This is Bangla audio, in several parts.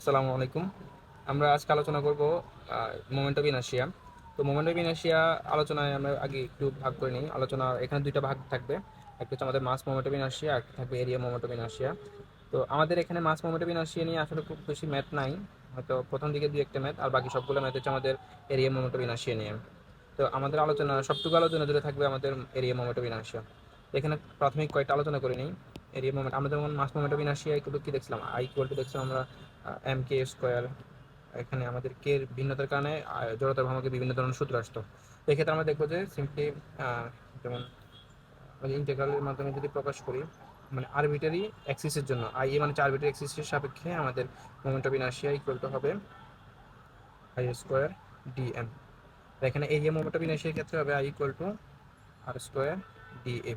আসসালামু আলাইকুম। আমরা আজকে আলোচনা করব মোমেন্ট অফ ইনার্শিয়া। তো মোমেন্ট অফ ইনার্শিয়া আলোচনায় আমরা আগে একটু ভাগ করে নিই। আলোচনা এখানে দুইটা ভাগ থাকবে, একটা হচ্ছে আমাদের মাস মোমেন্ট অফ ইনার্শিয়া, আর একটা থাকবে এরিয়া মোমেন্ট অফ ইনার্শিয়া। তো আমাদের এখানে মাস মোমেন্ট অফ ইনার্শিয়া নিয়ে আসলে খুব বেশি ম্যাথ নাই, হয়তো প্রথম দিকে দুই একটা ম্যাথ, আর বাকি সবগুলো ম্যাথ হচ্ছে আমাদের এরিয়া মোমেন্ট অফ ইনার্শিয়া নিয়ে। তো আমাদের আলোচনা সবটুকু আলোচনা জুড়ে থাকবে আমাদের এরিয়া মোমেন্ট অফ ইনার্শিয়া। এখানে প্রাথমিক কয়েকটা আলোচনা করে নিই। এরিয়া মোমেন্ট আমরা যেমন মাস মোমেন্ট অফ ইনার্শিয়া ইকুয়াল কি দেখছিলাম, আই ইকুয়াল টু দেখছিলাম আমরা এম কে স্কোয়ার। এখানে আমাদের কে এর ভিন্নতার কারণে জড়তার ভ্রামকে বিভিন্ন ধরনের সূত্র আসতো। তো এক্ষেত্রে আমরা দেখবো যে সিম্পলি যেমন ইন্টেগ্রালের মাধ্যমে যদি প্রকাশ করি, মানে আরবিটারি অ্যাক্সিসের জন্য আই এ মানে হচ্ছে আরবিটারি অ্যাক্সিসের সাপেক্ষে আমাদের moment of inertia equal to হবে আই স্কোয়ার ডি এম। এখানে এরিয়া মোমেন্ট অফ ইনার্শিয়ার ক্ষেত্রে হবে I equal to R square D A.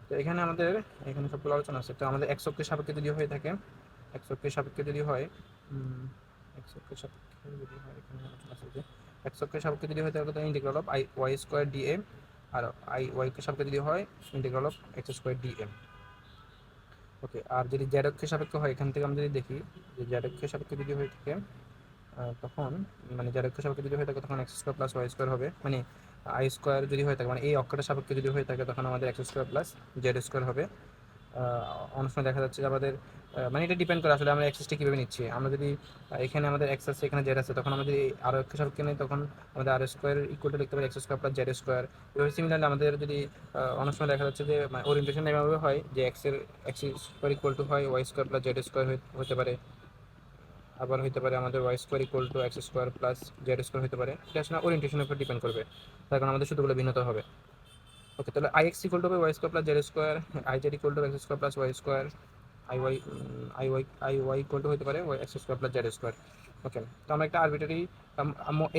তো এখানে আমাদের এখানে সবগুলো আলোচনা আছে। তো আমাদের এক্স অক্ষের সাপেক্ষে যদি হয়ে থাকে, এক্স অক্ষের সাপেক্ষে যদি হয়, এক্স অক্ষের সাপেক্ষে যদি হয়, এখানে আলোচনা আছে যে এক্স অক্ষের সাপেক্ষে যদি হয় তাহলে integral of I Y square D A, আর আই ওয়াই এর সাপেক্ষে যদি হয় integral of X square D M. Okay, আর যদি জেড অক্ষের সাপেক্ষে হয়, এখান থেকে আমরা যদি দেখি যে জেড অক্ষের সাপেক্ষে যদি হয়ে থাকে তখন মানে জেড অক্ষের সাপেক্ষে যদি হয়ে থাকে তখন X square plus Y square হবে, মানে আই স্কোয়ার যদি হয়ে থাকে মানে এই অক্ষরের সাপেক্ষে যদি হয়ে থাকে তখন আমাদের X square plus Z square হবে। অনেক সময় দেখা যাচ্ছে যে আমাদের মানে এটা ডিপেন্ড করে আসলে আমরা এক্সেসটা কীভাবে নিচ্ছি। আমরা যদি এখানে আমাদের এক্স আছে এখানে জেড আছে, তখন আমরা যদি আরও একটা সাপেক্ষে নেই তখন আমাদের আর স্কোয়ার ইকুয়াল টু লিখতে পারি x square plus Z square. এভাবে সিমিলারলি আমাদের যদি অনেক সময় দেখা যাচ্ছে যে ওরিয়েন্টেশন এভাবে হয় যে এক্স স্কোয়ার ইকুয়াল টু হয় Y square plus Z square হতে পারে, আবার হতে পারে আমাদের Y square equal to X square plus Z square হতে পারে। এটা আসলে ওরিয়েন্টেশনের উপর ডিপেন্ড করবে, তার কারণে আমাদের শুধুগুলো ভিন্নতা হবে। ওকে, তাহলে আই এক্স ইকুয়াল টু হবে Y square plus Z square, I Z equal to X square plus Y square, I Y equal to হতে পারে Y X square plus Z square. Okay, তো আমরা একটা arbitrary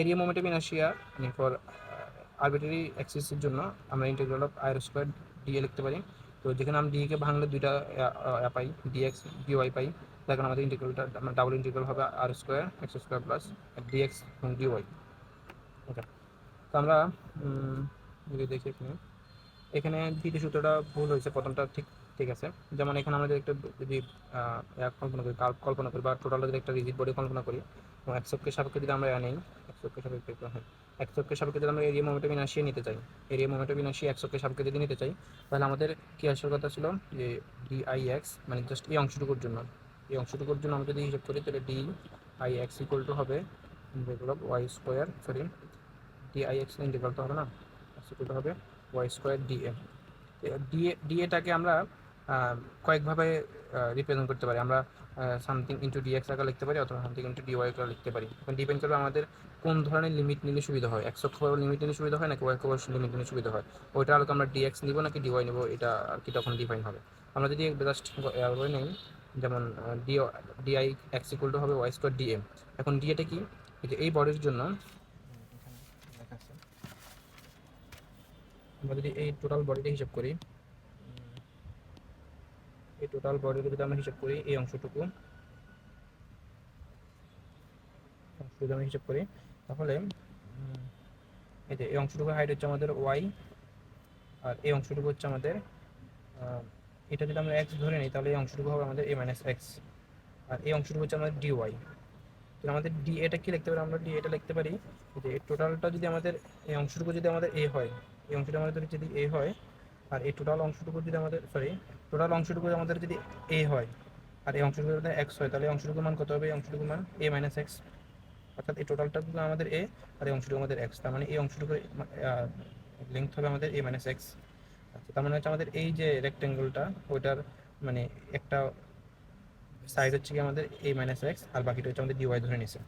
area moment of inertia মানে ফর আরবিটারি অ্যাক্সিসের জন্য আমরা integral of I square D A লিখতে পারি। তো যেখানে আমরা ডিকে ভাঙলে দুইটা পাই, ডিএক্স ডিওয়াই পাই, তার কারণে আমাদের ইন্টিগ্রালটা আমরা ডাবল ইন্টিগ্রাল হবে R square X square plus D X এবং ডিওয়াই। ওকে, তো আমরা যদি দেখি এখানে এখানে দ্বিতীয় সূত্রটা ভুল হয়েছে, প্রথমটা ঠিক ঠিক আছে। যেমন এখানে আমরা যদি একটা যদি কল্পনা করি, কল্পনা করি বা টোটালটা যদি একটা রিজিড বডি কল্পনা করি এবং এক চক্রের সাপেক্ষে যদি আমরা নেই, এক চক্রের সাপেক্ষে হ্যাঁ, এক চক্রের সাপেক্ষে যদি আমরা এরিয়া মোমেন্ট অফ ইনার্শিয়া নিতে চাই, এরিয়া মোমেন্ট অফ ইনার্শিয়া এক চক্রের সাপেক্ষে যদি নিতে চাই, তাহলে আমাদের কি আসার কথা ছিল যে ডি আই এক্স মানে জাস্ট এই অংশটুকুর জন্য, এই অংশটুকুর জন্য আমরা যদি হিসাব করি তাহলে D I X equal to হবে integral of Y square, sorry D I X integral তো হবে না, ইকুয়াল টু হবে ওয়াই স্কোয়ার ডি এ। ডিএটাকে আমরা কয়েকভাবে রিপ্রেজেন্ট করতে পারি। আমরা সামথিং ইন্টু ডিএক্স আকার লিখতে পারি অথবা সামথিং ইন্টু ডিওয়াই আকার লিখতে পারি। এখন ডিপেন্ড করবে আমাদের কোন ধরনের লিমিট নিলে সুবিধা হয়, এক্স অক্ষ লিমিট নিলে সুবিধা হয় নাকি ওয়াই অক্ষ লিমিট নিলে সুবিধা হয়, ওইটা আলোকে আমরা ডিএক্স নিব নাকি ডিওয়াই নিব, এটা আর কি তখন ডিফাইন হবে। আমরা যদি জাস্ট বলে নেই যেমন ডিআই এক্স ইকুয়াল টু হবে ওয়াই স্কোয়ার ডিএম। এখন ডিএটা কি, যে এই বডির জন্য আমরা যদি এই টোটাল বডিটা হিসাব করি, এই টোটাল বডির যদি আমরা হিসাব করি এই অংশটুকু যদি আমরা হিসাব করি তাহলে এই যে এই অংশটুকু হাইট হচ্ছে আমাদের ওয়াই, আর এই অংশটুকু হচ্ছে আমাদের এটা যদি আমরা এক্স ধরে নিই তাহলে এই অংশটুকু হবে আমাদের এ মাইনাস এক্স, আর এই অংশটুকু হচ্ছে আমাদের ডি ওয়াই। তো আমাদের ডি এটা কি লিখতে পারি, আমরা ডি এটা লিখতে পারি যে টোটালটা যদি আমাদের এই অংশটুকু যদি আমাদের এ হয়, এই অংশটা আমাদের যদি এ হয়, আর এই টোটাল অংশটুকু যদি আমাদের টোটাল অংশটুকু আমাদের যদি এ হয় আর এই অংশটুকু যদি এক্স হয়, তাহলে এই অংশটুকুর মান কত হবে, এই অংশটুকুর মান এ মাইনাস এক্স। অর্থাৎ এই টোটালটা আমাদের এ আর এই অংশটুকু আমাদের এক্স, তার মানে এই অংশটুকু লেন্থ হবে আমাদের এ মাইনাস এক্স। আচ্ছা, তার মানে হচ্ছে আমাদের এই যে রেক্টেঙ্গলটা ওইটার মানে একটা সাইড হচ্ছে কি আমাদের এ মাইনাস এক্স আর বাকিটা হচ্ছে আমাদের ডিওয়াই ধরে নিছে।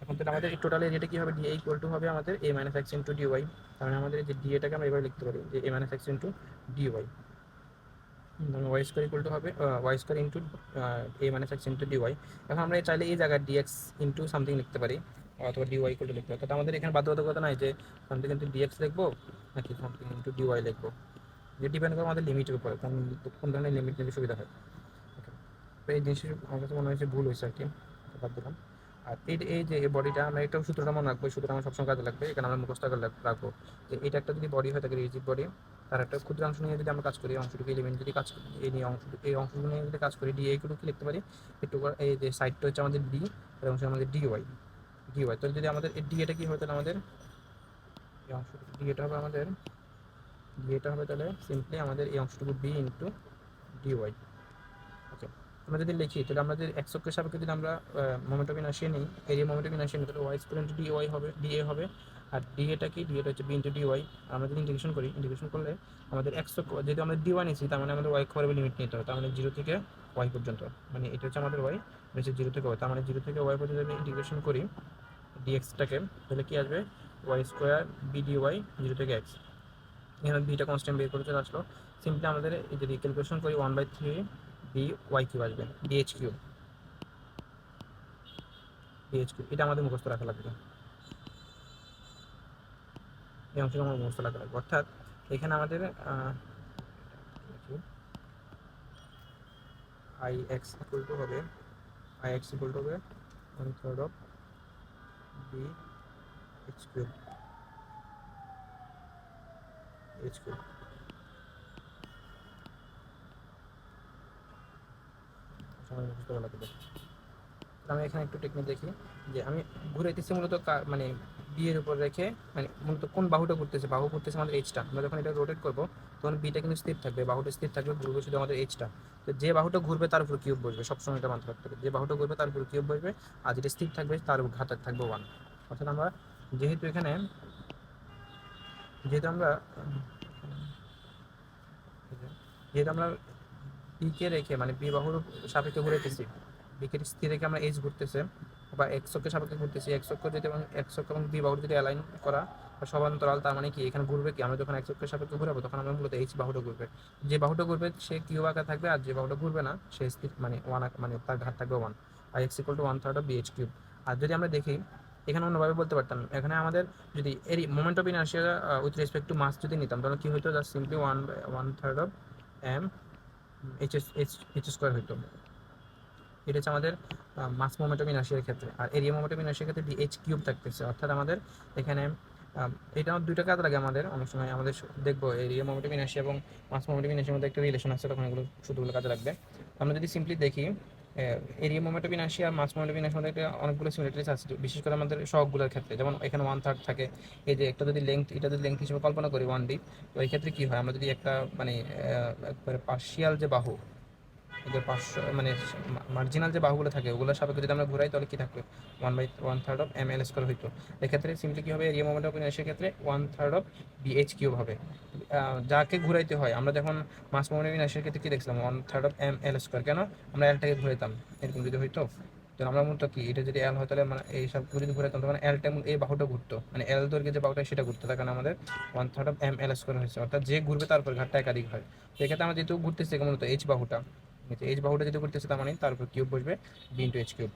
এখন তাহলে আমাদের এই টোটাল এরিয়াটা কি হবে, ডি ইকুয়াল টু হবে আমাদের এ মাইনাস এক্স ইন্টু ডিওয়াই। তার মানে আমাদের যে ডি এটাকে আমরা এভাবে লিখতে পারি যে A minus X into D Y, Y square equal to হবে Y square into A minus X into D Y. এখন আমরা চাইলে এই জায়গায় ডিএক্স ইন্টু সামথিং লিখতে পারি অথবা ডিওয়াই ইকুয়াল টু লিখতে পারি। তো আমাদের এখানে বাধ্যবাধকতা নাই যে সামথিং ইন্টু ডিএক্স লিখবো নাকি সামথিং ইন্টু ডিওয়াই লিখবো, যে ডিপেন্ড করে আমাদের লিমিটের উপরে কোন ধরনের লিমিট নিলে সুবিধা হয়। ওকে, তো এই জিনিসটা আমার কাছে মনে হয়েছে ভুল হয়েছে আর কি, বাদ দিলাম। আর এই যে এই বডিটা আমরা একটা সূত্রটা মনে রাখবো, সূত্রটা আমার সবসময় কাজে লাগবে, এখানে আমরা মুখস্থ করে রাখবো যে এটা একটা যদি বডি হয় থাকে রিজিড বডি, তার একটা ক্ষুদ্রাংশ নিয়ে যদি আমরা কাজ করি, অংশটুকু এলিমেন্ট যদি কাজ করি, এই অংশটুকু নিয়ে যদি কাজ করি, ডি এইটুকু কি লিখতে পারি, একটু এই যে সাইডটা হচ্ছে আমাদের ডি, আর অংশ আমাদের ডিওয়াই। তাহলে যদি আমাদের ডি এটা কি হবে, তাহলে আমাদের এই অংশটুকু ডি এটা হবে আমাদের, ডি এটা হবে তাহলে সিম্পলি আমাদের এই অংশটুকু বি ইন্টু ডিওয়াই। ওকে, আমরা যদি লিখি তাহলে আমাদের এক্স অক্ষের সাপেক্ষে যদি আমরা মোমেন্ট অফ ইনার্শিয়া নিই, এরিয়া মোমেন্ট অফ ইনার্শিয়া নিই, তাহলে ওয়াই স্কোয়ার ইন্টু ডিওয়াই হবে, ডিএ হবে। আর ডি এটা কি, ডি এটা হচ্ছে বি ইন্টু ডিওয়াই। আমরা যদি ইন্টিগ্রেশন করি, ইন্টিগ্রেশন করলে আমাদের এক্স অক্ষ, যেহেতু আমরা ডিওয়াই নিয়েছি, তার মানে আমাদের ওয়াই অক্ষের লিমিট নিতে হবে, তার মানে 0 থেকে ওয়াই পর্যন্ত, মানে এটা হচ্ছে আমাদের ওয়াই, হচ্ছে 0 থেকে ওয়াই, তার মানে 0 থেকে ওয়াই পর্যন্ত যদি ইন্টিগ্রেশন করি ডিএক্সটাকে, তাহলে কি আসবে, ওয়াই স্কোয়ার বি ডিওয়াই 0 থেকে এক্স। এখানে বিটা কনস্ট্যান্ট বের করে চলে আসলো। সিম্পলি আমাদের যদি ক্যালকুলেশন করি 1/3 বি ওয়াই কিউব আসবে, ডিএইচ কিউব, এটা আমাদের মুখস্থ রাখা লাগবে, এই অংশটা আমার মুখস্থ রাখা লাগবে। অর্থাৎ এখানে আমাদের আই এক্স ইকুয়াল টু হবে, আই এক্স ইকুয়াল টু হবে 1/3 of B H cube, H cube. মুখস্থ করা লাগবে। আমি এখানে একটু টেকনিক দেখি, যে আমি ঘুরাইতেছি মূলত মানে বি এর উপর রেখে, মানে মূলত কোন বাহুটা ঘুরতেছে, বাহু ঘুরতেছে আমাদের এইচটা। আমরা যখন এটা রোটেট করবো তখন বিটা কিন্তু স্থির থাকবে, বাহুটা স্থির থাকবে, ঘুরবে শুধু আমাদের এইচটা। তো যে বাহুটা ঘুরবে তার উপর কিউব বসবে, সবসময় এটা মাথায় রাখতে হবে, যে বাহুটা ঘুরবে তার উপর কিউব বসবে, আর যেটা স্থির থাকবে তার উপর ঘাত থাকবে 1। অর্থাৎ আমরা যেহেতু এখানে, যেহেতু আমরা যেহেতু আমরা বিকে রেখে, মানে বি বাহুর সাপেক্ষে ঘুরাইতেছি, বিকে স্থির রেখে আমরা এইচ ঘুরতেছে, বা এক্স অক্ষের সাপেক্ষে ঘুরতেছি, এক্স অক্ষ যদি এবং এক্স অক্ষ এবং বি বাহুর যদি অ্যালাইন করা বা সমান্তরাল, তার মানে কি এখানে ঘুরবে কি, আমরা যখন এক্স অক্ষের সাপেক্ষে ঘুরাবো তখন আমরা মূলত এইচ বাহুটা ঘুরবে, যে বাহুটা ঘুরবে সে কিউ আকার থাকবে, আর যে বাহুটা ঘুরবে না সে স্থির, মানে ওয়ান, মানে তার ঘাত থাকবে 1, আর X equal to 1/3 of B H cube. আর যদি আমরা দেখি এখানে অন্যভাবে বলতে পারতাম, এখানে আমাদের যদি এর moment of inertia with respect to mass যদি নিতাম, তাহলে কি হতো, just simply 1/3 of M H square হইতো। এটা হচ্ছে আমাদের মাস মোমেন্টাম ইনার্শিয়ার ক্ষেত্রে। আর এরিয়া মোমেন্টাম ইনার্শিয়ার ক্ষেত্রে এইচ কিউব থাকতেছে। অর্থাৎ আমাদের এখানে এটা দুইটা কাজ লাগে আমাদের, অনেক সময় আমাদের দেখবো এরিয়া মোমেন্টাম ইনার্শিয়া এবং মাস মোমেন্টাম ইনার্শিয়ার মধ্যে একটা রিলেশন আছে, তখন এগুলো শুধুগুলো কাজে লাগবে। আমরা যদি সিম্পলি দেখি এরিয়া মোমেন্টাম ইনার্শিয়া আর মাস মোমেন্টাম ইনার্শিয়ার মধ্যে অনেকগুলো সিমিলারিটিস আছে, বিশেষ করে আমাদের সহগগুলোর ক্ষেত্রে। যেমন এখানে 1/3 থাকে, এই যে একটা যদি লেংথ, এটা যদি লেংথ হিসেবে কল্পনা করি 1D, তো এই ক্ষেত্রে কি হয়, আমরা যদি একটা মানে একবারে পার্শিয়াল যে বাহু, এদের 500 মানে মার্জিনাল যে বাহুগুলো থাকে ওগুলোর সাপেক্ষে যদি আমরা ঘুরাই, তাহলে কি থাকবে, 1/1/3 অফ এম এল স্কোয়ার হইতো। এক্ষেত্রে সিম্পলি কি হবে, এরিয়া মোমেন্ট অফ ইনার্শিয়ার ক্ষেত্রে 1/3 অফ বি এইচ কিউব হবে। যাকে ঘুরাইতে হয়, আমরা যখন মাস মোমেন্ট অফ ইনার্শিয়ার ক্ষেত্রে কি দেখছিলাম, 1/3 অফ এম এল স্কোয়ার, কেন আমরা এলটাকে ঘুরাইতাম, এরকম যদি হইতো, তো আমরা মূলত কি, এটা যদি এল হয় তাহলে মানে এই সব যদি ঘুরাইতাম, তখন এলটা এই বাহুটা ঘুরতো, মানে এল দৈর্ঘ্যের যে বাহুটা সেটা ঘুরতো, তার কারণে আমাদের 1/3 অফ এম এল স্কোয়ার হয়েছে। অর্থাৎ যে ঘুরবে তারপর ঘাটটা একাধিক হয়। তো এক্ষেত্রে আমরা যেহেতু ঘুরতেছি মূলত এইচ বাহুটা, এইচ বাহুটা যেহেতু করতেছে, তার মানে তার উপর কিউব বসবে, বি ইন্টু এইচ কিউব,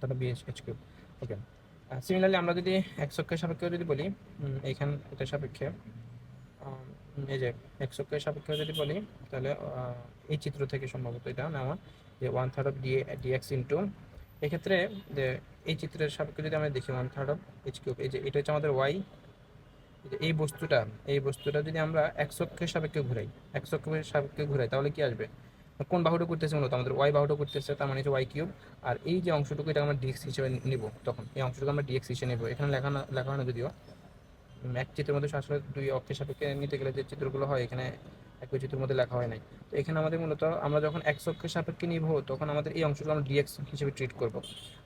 তাহলে বি এইচ কিউব। ওকে, সিমিলারলি আমরা যদি এক্স অক্ষের সাপেক্ষে যদি বলি, এইখান এটার সাপেক্ষে এই যে এক্স অক্ষের সাপেক্ষে যদি বলি, তাহলে এই চিত্র থেকে সম্ভবত এটা নেওয়া, যে 1/3 অফ ডিএক্স ইন্টু, এক্ষেত্রে যে এই চিত্রের সাপেক্ষে যদি আমরা দেখি 1/3 অফ এইচ কিউব, এই যে এটা হচ্ছে আমাদের ওয়াই, এই বস্তুটা, এই বস্তুটা যদি আমরা এক্স অক্ষের সাপেক্ষে ঘুরাই, এক্স অক্ষের সাপেক্ষে ঘুরাই, তাহলে কি আসবে, কোন বাহুটা করতেছে, মূলত আমাদের ওয়াই বাহুটা করতেছে, তার মানে হচ্ছে ওয়াই কিউব। আর এই যে অংশটুকু, এটা আমরা ডিএক্স হিসেবে নিব, তখন এই অংশটুকু আমরা ডিএক্স হিসেবে নেব। এখানে লেখা হয় না যদিও, এক চিত্রের মধ্যে আসলে দুই অক্ষের সাপেক্ষে নিতে গেলে যে চিত্রগুলো হয়, এখানে একই চিত্রের মধ্যে লেখা হয় নাই। তো এখানে আমাদের মূলত আমরা যখন এক্স অক্ষের সাপেক্ষে নিব, তখন আমাদের এই অংশটা আমরা ডিএক্স হিসেবে ট্রিট করবো,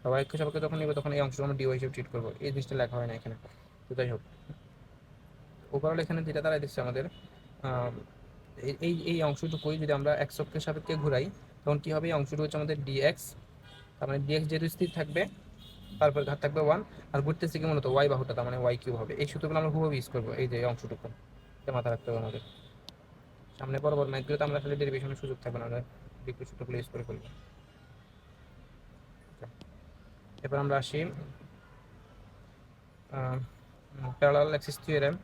আর ওয়াই অক্ষের সাপেক্ষে যখন নিব তখন এই অংশটা আমরা ডিওয়াই হিসেবে ট্রিট করবো। এই জিনিসটা লেখা হয় না এখানে। তো যাই হোক, ওভারঅল এখানে যেটা দাঁড়াই দিচ্ছে আমাদের, এই এই অংশটুকুই যদি আমরা এক্স অক্ষের সাপেক্ষে ঘুরাই, তখন কি হবে, এই অংশটুকু হচ্ছে আমাদের ডিএক্স, তার মানে ডিএক্স যেহেতু স্থির থাকবে, তারপর ঘাত থাকবে 1, আর ঘুরতেছে কি মূলত ওয়াই বাহুটা, তার মানে ওয়াই কিউব হবে। এই সূত্রগুলো আমরা হুবহু ইউজ করবো, এই যে অংশটুকু, এটা মাথায় রাখতে হবে আমাদের। সামনে পরবর্তী ম্যাথগুলোতে আমরা আসলে ডেরিভেশনের সুযোগ থাকবে না, আমরা বিক্রিয় সূত্রগুলো ইউজ করে ফেলবো। এবার আমরা আসি প্যারালাল অ্যাক্সিস থিওরেম।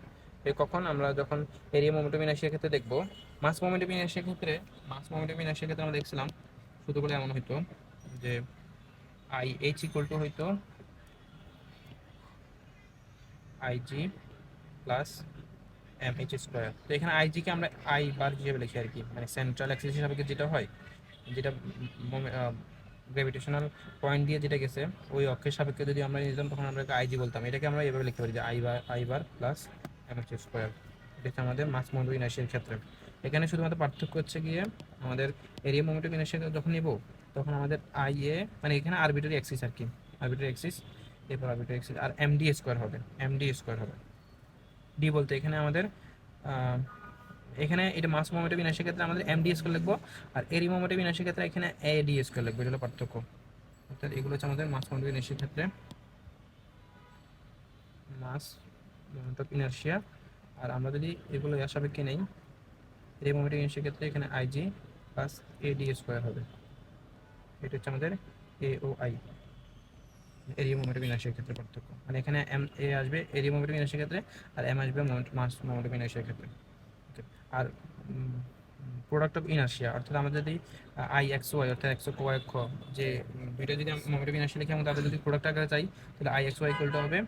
কখন আমরা যখন এরিয়া মোমেন্টাম ইনার্শিয়ার ক্ষেত্রে দেখবো, মাস মোমেন্টাম ইনার্শিয়ার ক্ষেত্রে, মাস মোমেন্টাম ইনার্শিয়ার ক্ষেত্রে আমরা দেখছিলাম সূত্রগুলো এমন হইতো, যে আই এইচ ইকুয়াল টু হইতো I G plus M H square. তো এখানে আইজিকে আমরা আই বার হিসেবে লিখি আর কি, মানে সেন্ট্রাল অ্যাক্সিস সাপেক্ষে যেটা হয়, যেটা গ্র্যাভিটেশনাল পয়েন্ট দিয়ে যেটা গেছে ওই অক্ষের সাপেক্ষে যদি আমরা নিতাম তখন আমরা আইজি বলতাম। এটাকে আমরা এভাবে লিখতে পারি যে I bar plus M H square. এটা হচ্ছে আমাদের মাস মোমেন্টাম ইনার্শিয়ার ক্ষেত্রে। এখানে শুধুমাত্র পার্থক্য হচ্ছে গিয়ে আমাদের এরিয়া মোমেন্টাম ইনার্শিয়া যখন নেব তখন আমাদের আই এ, মানে এখানে আরবিটারি অ্যাক্সিস আর কি, আরবিটারি অ্যাক্সিস, এরপর আরবিটারি অ্যাক্সিস আর এমডি স্কোয়ার হবে, এমডি স্কোয়ার হবে। ডি বলতে এখানে আমাদের এখানে এটা মাস মোমেন্টাম ইনার্শিয়ার ক্ষেত্রে আমাদের এমডি স্কোয়ার লিখবো, আর এরিয়া মোমেন্টাম ইনার্শিয়ার ক্ষেত্রে এখানে এডি স্কোয়ার লিখবো। এটা হলো পার্থক্য। অর্থাৎ এগুলো হচ্ছে আমাদের মাস মোমেন্টাম ইনার্শিয়ার ক্ষেত্রে মাস মোমেন্ট অফ ইনার্শিয়া। আর আমরা যদি এগুলো এর সাপেক্ষে নেই, এরিয়া মোমেন্টাম ইনার্শিয়ার ক্ষেত্রে এখানে আইজি প্লাস এডি স্কোয়ার হবে। এটা হচ্ছে আমাদের এ ও আই, এরিয়া মোমেন্টাম ইনার্শিয়ার ক্ষেত্রে পার্থক্য। মানে এখানে এম এ আসবে এরিয়া মোমেন্টাম ইনার্শিয়ার ক্ষেত্রে, আর এম আসবে মাস মোমেন্টাম ইনার্শিয়ার ক্ষেত্রে। আর প্রোডাক্ট অফ ইনার্শিয়া অর্থাৎ আমরা যদি আই এক্স ওয়াই অর্থাৎ এক্স ওয়াই অক্ষ যে দুইটা যদি মোমেন্টাম ইনার্শিয়া লিখি এবং তাদের যদি প্রোডাক্ট আকারে চাই, তাহলে I X Y equal to হবে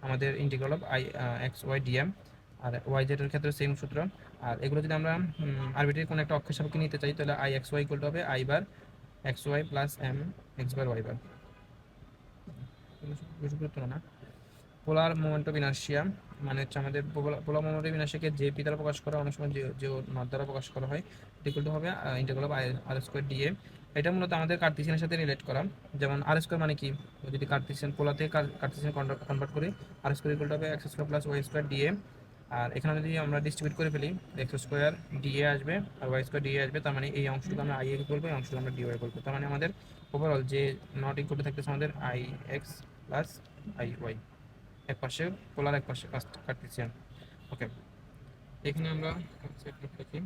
আমাদের integral of I X Y D M. আর ওয়াই জেডের ক্ষেত্রে সেম সূত্র। আর এগুলো যদি আমরা আরবিটারি কোনো একটা অক্ষের সাপেক্ষে নিতে চাই তাহলে I X Y equal to হবে I bar X Y plus M X bar Y bar. বেশি গুরুত্ব না। পোলার মোমেন্ট অফ ইনার্শিয়া মানে হচ্ছে আমাদের পোলার মোমেন্ট অফ ইনার্শিয়াকে যে পি দ্বারা প্রকাশ করা, অনেক সময় যে নট দ্বারা প্রকাশ করা হয়, ইকুয়াল টু হবে integral of R square DA. এটা মূলত আমাদের কার্টেসিয়ানের সাথে রিলেট করা। যেমন আর স্কোয়ার মানে কি, যদি কার্টেসিয়ান পোলার থেকে কার্টেসিয়ান কনভার্ট করি, আর স্কোয়ার ইকুয়াল টু হবে X square plus Y square D A. আর এখানে যদি আমরা ডিস্ট্রিবিউট করে ফেলি, এক্স স্কোয়ার ডিএ আসবে আর ওয়াই স্কোয়ার ডিএ আসবে, তার মানে এই অংশটুকু আমরা আই এক্স বলবো, এই অংশটুকু আমরা ডিওয়াই বলবো। তার মানে আমাদের ওভারঅল যে নট ইকুয়াল টু থাকতেছে আমাদের I X plus I Y, এক পাশে পোলার এক পাশে কার্টেসিয়ান। ওকে, এখানে আমরা কনসেপ্ট লিখি।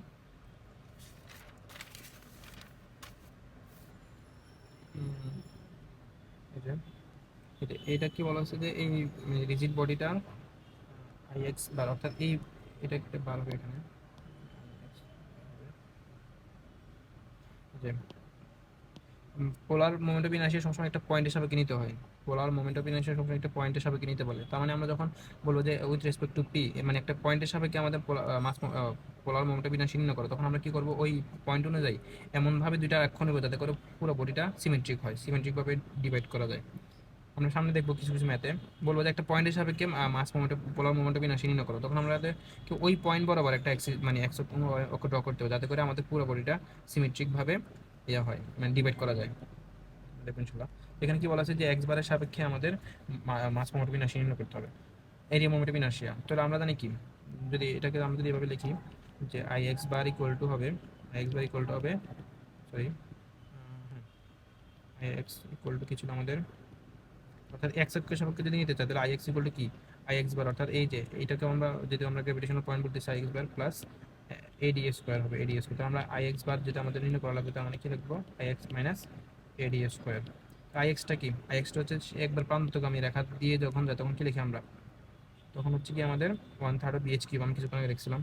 এই যে এটা কি বলা হচ্ছে যে এই রিজিড বডিটা আই এক্স বার, অর্থাৎ এই এটা একটা বার হবে এখানে যে পোলার মোমেন্ট অফ ইনার্শিয়া সবসময় একটা পয়েন্টের সাপেক্ষে নিতে হয়। পোলার মোমেন্ট অফ ইনার্শিয়া সবসময় একটা পয়েন্টের সাপেক্ষে নিতে বলে। তার মানে আমরা যখন বলবো যে উইথ রেসপেক্ট টু পি, মানে একটা পয়েন্টের সাপেক্ষে আমাদের পোলার মোমেন্ট অফ ইনার্শিয়া নির্ণয় করে, তখন আমরা কি করবো ওই পয়েন্ট অনুযায়ী এমনভাবে দুইটা অক্ষ নেবো যাতে করে পুরো বডিটা সিমেট্রিক হয়, সিমেট্রিকভাবে ডিভাইড করা যায়। আমরা সামনে দেখবো কিছু কিছু ম্যাথে বলবো যে একটা পয়েন্টের সাপেক্ষে mass moment polar moment of inertia নির্ণয় করো, তখন আমাদের ওই পয়েন্ট বরাবর একটা অ্যাক্সিস মানে অক্ষ ড্র করতে হবে যাতে করে আমাদের পুরো বডিটা সিমেট্রিকভাবে ইয়ে হয়, মানে ডিভাইড করা যায়। দেখবেন ইনশাল্লাহ। এখানে কি বলা আছে যে এক্স বারের সাপেক্ষে আমাদের মাস মোমেন্ট অফ ইনার্শিয়া নির্ণয় করতে হবে, এরিয়া মোমেন্ট অফ ইনার্শিয়া। তাহলে আমরা জানি কি, যদি এটাকে আমরা যদি এভাবে লিখি যে I X bar equal to হবে, I X bar equal to হবে, sorry, I X equal to কিছু আমাদের, অর্থাৎ এক্স এর সাপেক্ষে যদি নিতে চাই তাহলে আই এক্স ইকুয়াল টু কি, আই এক্স বার, অর্থাৎ এই যে এইটাকে আমরা যদি আমরা গ্র্যাভিটেশনাল পয়েন্ট বলতে চাই, I X bar plus eddy square হবে, এডি স্কোয়ার। তো আমরা আই এক্স বার যেটা আমাদের নির্ণয় করা লাগবে তার মানে কি লিখবো, I x minus eddy square. I extra কি, আই এক্সটা হচ্ছে একবার প্রান্তগামী রেখা দিয়ে যখন যায় তখন কি লিখি আমরা, তখন হচ্ছে কি আমাদের 1/3 অফ বিএইচ কিউব, আমি কিছুক্ষণ আগে লিখছিলাম।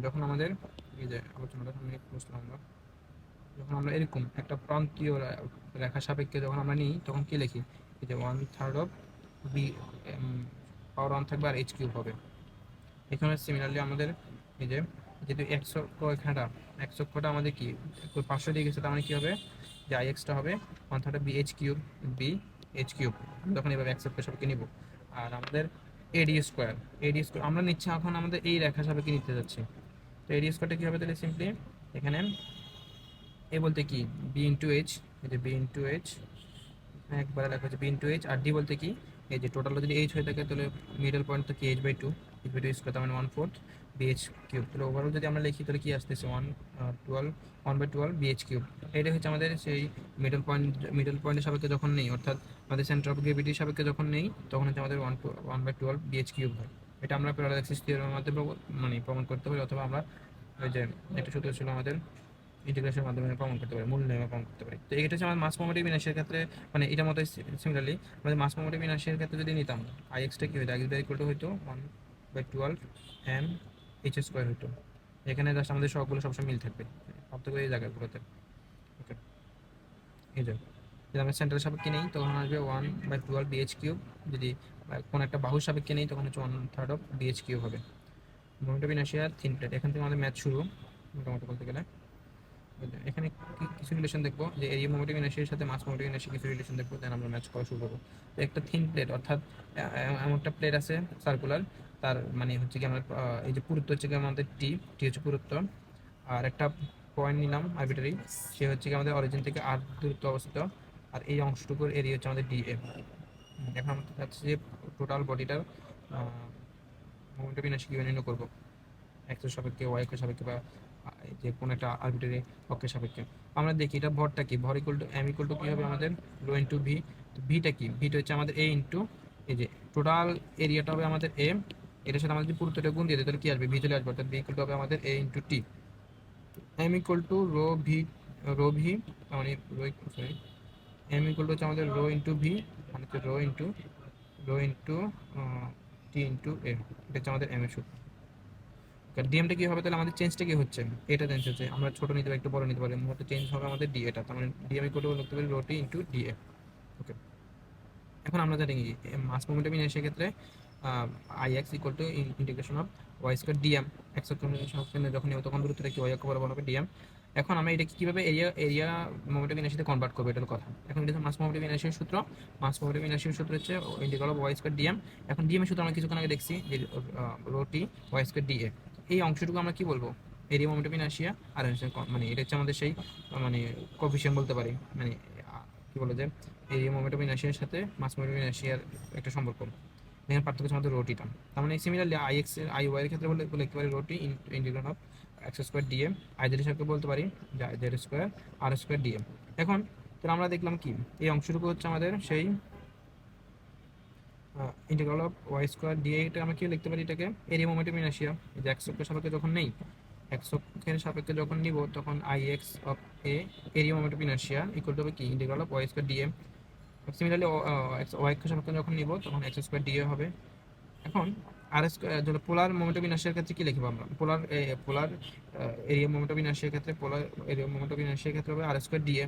যখন আমাদের এই যে আলোচনাটা সামনে বসলাম আমরা, যখন আমরা এরকম একটা প্রান্তীয় রেখা সাপেক্ষে যখন আমরা নিই তখন কি লিখি, এই যে 1/3 অফ বি, পাওয়ার 1 থাকবে আর এইচ কিউব হবে। এখানে সিমিলারলি আমাদের এই যে যেহেতু এক্স অক্ষ এখানটা, এক্স অক্ষটা আমাদের কি পাঁচশো দিয়ে গেছে, তার মানে কি হবে যে আই এক্সটা হবে 1/3 B H cube, B H cube, তখন এভাবে এক্স অক্ষের সাপেক্ষে নিব। আর আমাদের এডি স্কোয়ার, এডি স্কোয়ার আমরা নিচ্ছি এখন আমাদের এই রেখা সাপেক্ষে নিতে যাচ্ছি। তো এডি স্কোয়ারটা কী হবে তাহলে, সিম্পলি এখানে এ বলতে কি বি ইন্টু এইচ, এই যে বি ইন্টু এইচ, একবারে লেখা হচ্ছে বি ইন্টু এইচ। আর ডি বলতে কি, এই যে টোটাল যদি এইচ হয়ে থাকে তাহলে মিডল পয়েন্ট তো কি এইচ/2, এইচ/2 স্কোয়ার, তার মানে 1/4 বিএইচ কিউব। তাহলে ওভারঅল যদি আমরা লিখি তাহলে কি আসতেছে 1/12 বিএইচ কিউব। এটা হচ্ছে আমাদের সেই মিডল পয়েন্টের সাপেক্ষে যখন নেই, অর্থাৎ আমাদের সেন্টার অফ গ্রেভিটির সাপেক্ষে যখন নেই তখন হচ্ছে আমাদের 1/12 বিএইচ কিউব হয়। এটা আমরা প্যারালাক্সিস থিওরেমের মাধ্যমে মানে প্রমাণ করতে পারি, অথবা আমরা ওই যে একটা সূত্র ছিল আমাদের ইন্টিগ্রেশনের মাধ্যমে প্রমাণ করতে পারি, মূল নিয়মে প্রমাণ করতে পারি। তো এটা হচ্ছে আমার মাস মোমেন্টাম ইনার্শিয়ার ক্ষেত্রে, মানে এটার মতো সিমিলারলি আমাদের মাস মোমেন্টাম ইনার্শিয়ার ক্ষেত্রে যদি নিতাম আই এক্সটা কি হইতো, আই ইকুয়াল টু হইতো 1/12 এম এইচ স্কোয়ার হইতো। এখানে জাস্ট আমাদের সবগুলো সবসময় মিল থাকবে, পার্থক্য এই জায়গাগুলোতে। ওকে, এই যে যদি আমরা সেন্টারের সাপেক্ষে নেই তখন আসবে 1/12 BH কিউব, যদি কোনো একটা বাহুর সাপেক্ষে নেই তখন হচ্ছে 1/3 অফ BH কিউব হবে। মোমেন্ট অফ ইনার্শিয়ার 3 প্লেট, এখান থেকে আমাদের ম্যাথ শুরু মোটামুটি বলতে গেলে। এখানে কিছু রিলেশন দেখবো যে এরিয়া মোমেন্ট অফ ইনার্শিয়ার সাথে মাস মোমেন্ট অফ ইনার্শিয়া কিছু রিলেশন দেখবো, দেন আমরা ম্যাচ করা শুরু করবো। তো একটা থিন প্লেট অর্থাৎ এমন একটা প্লেট আছে সার্কুলার, তার মানে হচ্ছে কি আমরা এই যে পুরুত্ব হচ্ছে কি আমাদের টি টি হচ্ছে পুরুত্ব, আর একটা পয়েন্ট নিলাম আরবিটারি, সে হচ্ছে কি আমাদের অরিজিন থেকে আর দূরত্ব অবস্থিত, আর এই অংশটুকুর এরিয়া হচ্ছে আমাদের ডিএ। এখন আমরা চাচ্ছি যে টোটাল বডিটার মোমেন্ট অফ ইনার্শিয়া কীভাবে নির্ণয় করবো, এক্সের সাপেক্ষে, ওয়াই এর সাপেক্ষে, বা যে কোনো একটা আরবিটারি অক্ষের সাপেক্ষে। আমরা দেখি এটা ভরটা কি, ভর equal to M equal to কী হবে আমাদের রো ইন্টু ভি। তো ভিটা কি, ভিটা হচ্ছে আমাদের এ ইন্টু এই যে টোটাল এরিয়াটা হবে আমাদের এ, এটার সাথে আমাদের যদি পুরোটা গুণ দিয়ে দিই তাহলে কি আসবে, ভি চলে আসবে, অর্থাৎ ভি ইকুয়াল টু হবে আমাদের A into T. M equal to rho V, rho V মানে rho, sorry, M equal to হচ্ছে আমাদের রো ইন্টু ভি, মানে হচ্ছে rho into T into A, এটা হচ্ছে আমাদের এম এর সূত্র। ডিএমটা কি হবে তাহলে আমাদের চেঞ্জটা কি হচ্ছে, এটা চেঞ্জ হচ্ছে, আমরা ছোট নিতে পারি একটু বড় নিতে পারি, মূলত চেঞ্জ হবে আমাদের ডি, এটা তার মানে ডিএম ইকুয়াল টু লিখতে পারি rho T into DA. Okay, এখন আমরা জানি মাস মোমেন্ট অফ ইনার্শিয়ার ক্ষেত্রে I X equal to integration of Y square DM, X অক্ষের যখন নেব তখন দূরত্বটা কি ওয়াই অক্ষ বরাবর হবে ডিএম। এখন আমরা এটা কীভাবে এরিয়া মোমেন্ট অফ ইনার্শিয়াতে কনভার্ট করবো এটার কথা। এখন এটা মাস মোমেন্ট অফ ইনার্শিয়ার সূত্র, মাস মোমেন্ট অফ ইনার্শিয়ার সূত্র হচ্ছে integral of Y square DM. এখন ডিএম এর সূত্র আমরা কিছুক্ষণ আগে দেখছি যে rho T Y square DA, এই অংশটুকু আমরা কি বলবো, এরিয়া মোমেন্ট অফ ইনার্শিয়া, আর মানে এটা হচ্ছে আমাদের সেই মানে কোএফিসিয়েন্ট বলতে পারি, মানে কি বলে যে এরিয়া মোমেন্ট অফ ইনার্শিয়ার সাথে মাস মোমেন্ট অফ ইনার্শিয়ার একটা সম্পর্ক, এখানে পার্থক্য হচ্ছে আমাদের রোটিটা। তার মানে similarly I X I Y এর ক্ষেত্রে বলে লিখতে পারি rho T integral of X square D M, I Z হিসাবে বলতে পারি Z square R square DM. এখন তাহলে আমরা দেখলাম কি এই অংশটুকু হচ্ছে আমাদের সেই integral of Y square DA, এটা আমরা কি লিখতে পারি, এটাকে এরিয়া মোমেন্ট অফ ইনার্শিয়া, এই যে এক্স অক্ষের সাপেক্ষে যখন নেই, এক্স অক্ষের সাপেক্ষে যখন নিব তখন I X of a area moment of inertia equal to হবে কি integral of Y square DM. Similarly Y অক্ষের সাপেক্ষে যখন নিব তখন এক্স স্কোয়ার ডিএ হবে। এখন আর স্কোয়ার যেটা পোলার মোমেন্ট অফ ইনার্শিয়ার ক্ষেত্রে কি লিখব আমরা, পোলার এরিয়া মোমেন্ট অফ ইনার্শিয়ার ক্ষেত্রে, পোলার এরিয়া মোমেন্ট অফ ইনার্শিয়ার ক্ষেত্রে হবে আর স্কোয়ার ডিএ,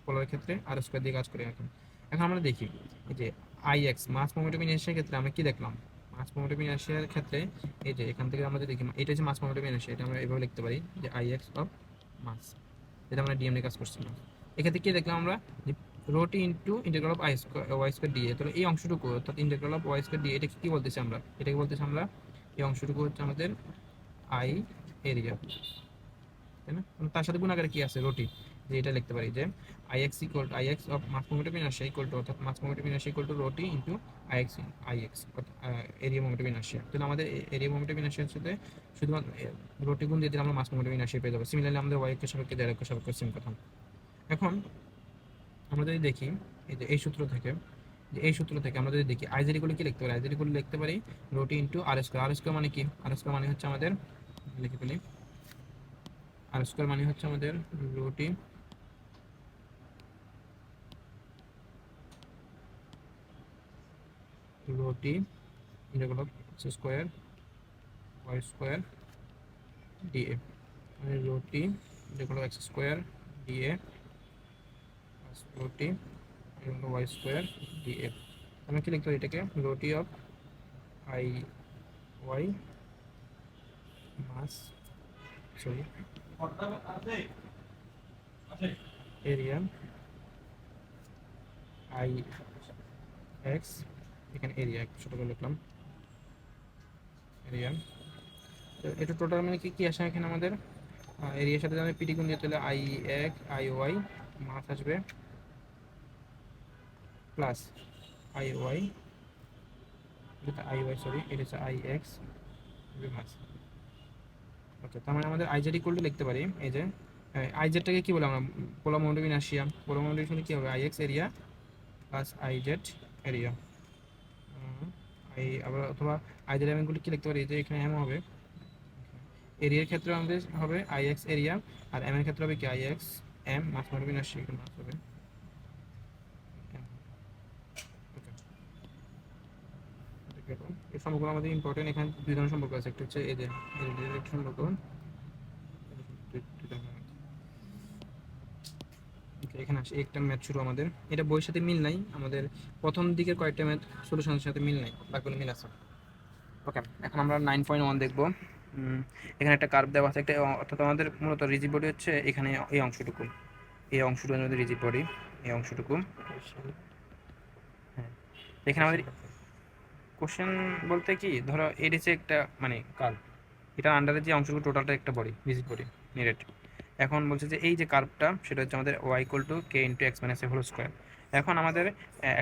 পোলার ক্ষেত্রে আর স্কোয়ার দিয়ে কাজ করে। এখন এখন আমরা দেখি এই যে I X mass moment of ইনার্শিয়ার ক্ষেত্রে আমরা কি দেখলাম, মাস মোমেন্ট অফ ইনার্শিয়ার ক্ষেত্রে এই যে এখান থেকে আমরা যদি দেখি এটা হচ্ছে মাস মোমেন্ট অফ ইনার্শিয়া, এটা আমরা এভাবে লিখতে পারি যে আই এক্স অফ মাস, যেটা আমরা ডিএম নিয়ে কাজ করছিলাম। এক্ষেত্রে কি দেখলাম আমরা যে rho T into integral of I square Y square D A, তাহলে এই অংশটুকু অর্থাৎ integral of Y square DA এটা কি বলতেছি আমরা, এটাকে বলতেছি আমরা এই অংশটুকু হচ্ছে আমাদের আই এরিয়া, তাই না। তার সাথে গুণ আকারে কি আছে রোটি, যে এটা লিখতে পারি যে I X equal to I X of mass moment of inertia equal to, অর্থাৎ mass moment of inertia equal to rho T into I X area moment of inertia. তাহলে আমাদের এরিয়া মোমেন্ট অফ ইনার্শিয়ার সাথে শুধুমাত্র রোটি গুণ দিয়ে দিলে আমরা মাস মোমেন্ট অফ ইনার্শিয়া পেয়ে যাবো। সিমিলারলি আমাদের ওয়াই এর সাপেক্ষে জেড এর সাপেক্ষে সেম কথা। এখন আমরা যদি দেখি এই যে এই সূত্র থেকে, যে এই সূত্র থেকে আমরা যদি দেখি আইজেড ইকুয়াল কি লিখতে পারি, আইজেড ইকুয়াল লিখতে পারি রোটি ইন্টু আর স্কোয়ার। আর স্কোয়ার মানে কি, আর স্কোয়ার মানে হচ্ছে আমাদের লিখে ফেলি, আর স্কোয়ার মানে হচ্ছে আমাদের rho T rho T integral of X square Y square D A, মানে rho T integral of X square D A plus rho T integral of Y square D A. আমি কি লিখতে পারি এটাকে rho T of I Y mass, sorry, area I X, এখানে এরিয়া ছোট করে লিখলাম এরিয়া। তো এটা টোটাল মানে কি কি আসে এখানে আমাদের এরিয়ার সাথে আমি পিটি গুণ দিয়ে তাহলে I X I Y mass আসবে plus I Y, I Y sorry, এটা হচ্ছে আই এক্স মাস। ওকে, তার মানে আমাদের আইজেড ইকুয়াল টু লিখতে পারি এই যে আইজেডটাকে কি বলে আমরা পোলার moment of inertia, polar moment of inertia কি হবে I X area plus IZ area. I আবার অথবা আইজেড এমগুলো কি লিখতে পারি যে এখানে এম হবে, এরিয়ার ক্ষেত্রে আমাদের হবে আই এক্স এরিয়া, আর এম এর ক্ষেত্রে হবে কি I X M mass moment of inertia mass হবে। এই সম্পর্ক আমাদের ইম্পর্টেন্ট, এখানে দুই ধরনের সম্পর্ক আছে, একটা হচ্ছে এই যে একটা সম্পর্ক, এখানে আসে একটা ম্যাথ শুরু আমাদের, এটা বইয়ের সাথে মিল নাই, আমাদের প্রথম দিকের কয়েকটা ম্যাথ সলিউশনের সাথে মিল নাই, বাকিগুলো মিল আছে। ওকে, এখন আমরা 9.1 দেখবো। এখানে একটা কার্ভ দেওয়া আছে একটা, অর্থাৎ আমাদের মূলত রিজিড বডি হচ্ছে এখানে এই অংশটুকু, এই অংশটুকু আমাদের রিজিড বডি, এই অংশটুকু। হ্যাঁ, এখানে আমাদের কোশ্চেন বলতে কি, ধরো এর হচ্ছে একটা মানে কার্ভ, এটা আন্ডারের যে অংশটুকু টোটালটা একটা বডি, রিজিড বডি নিরেট। এখন বলছে যে এই যে কার্ভটা সেটা হচ্ছে আমাদের Y equal to K into X minus A whole square. এখন আমাদের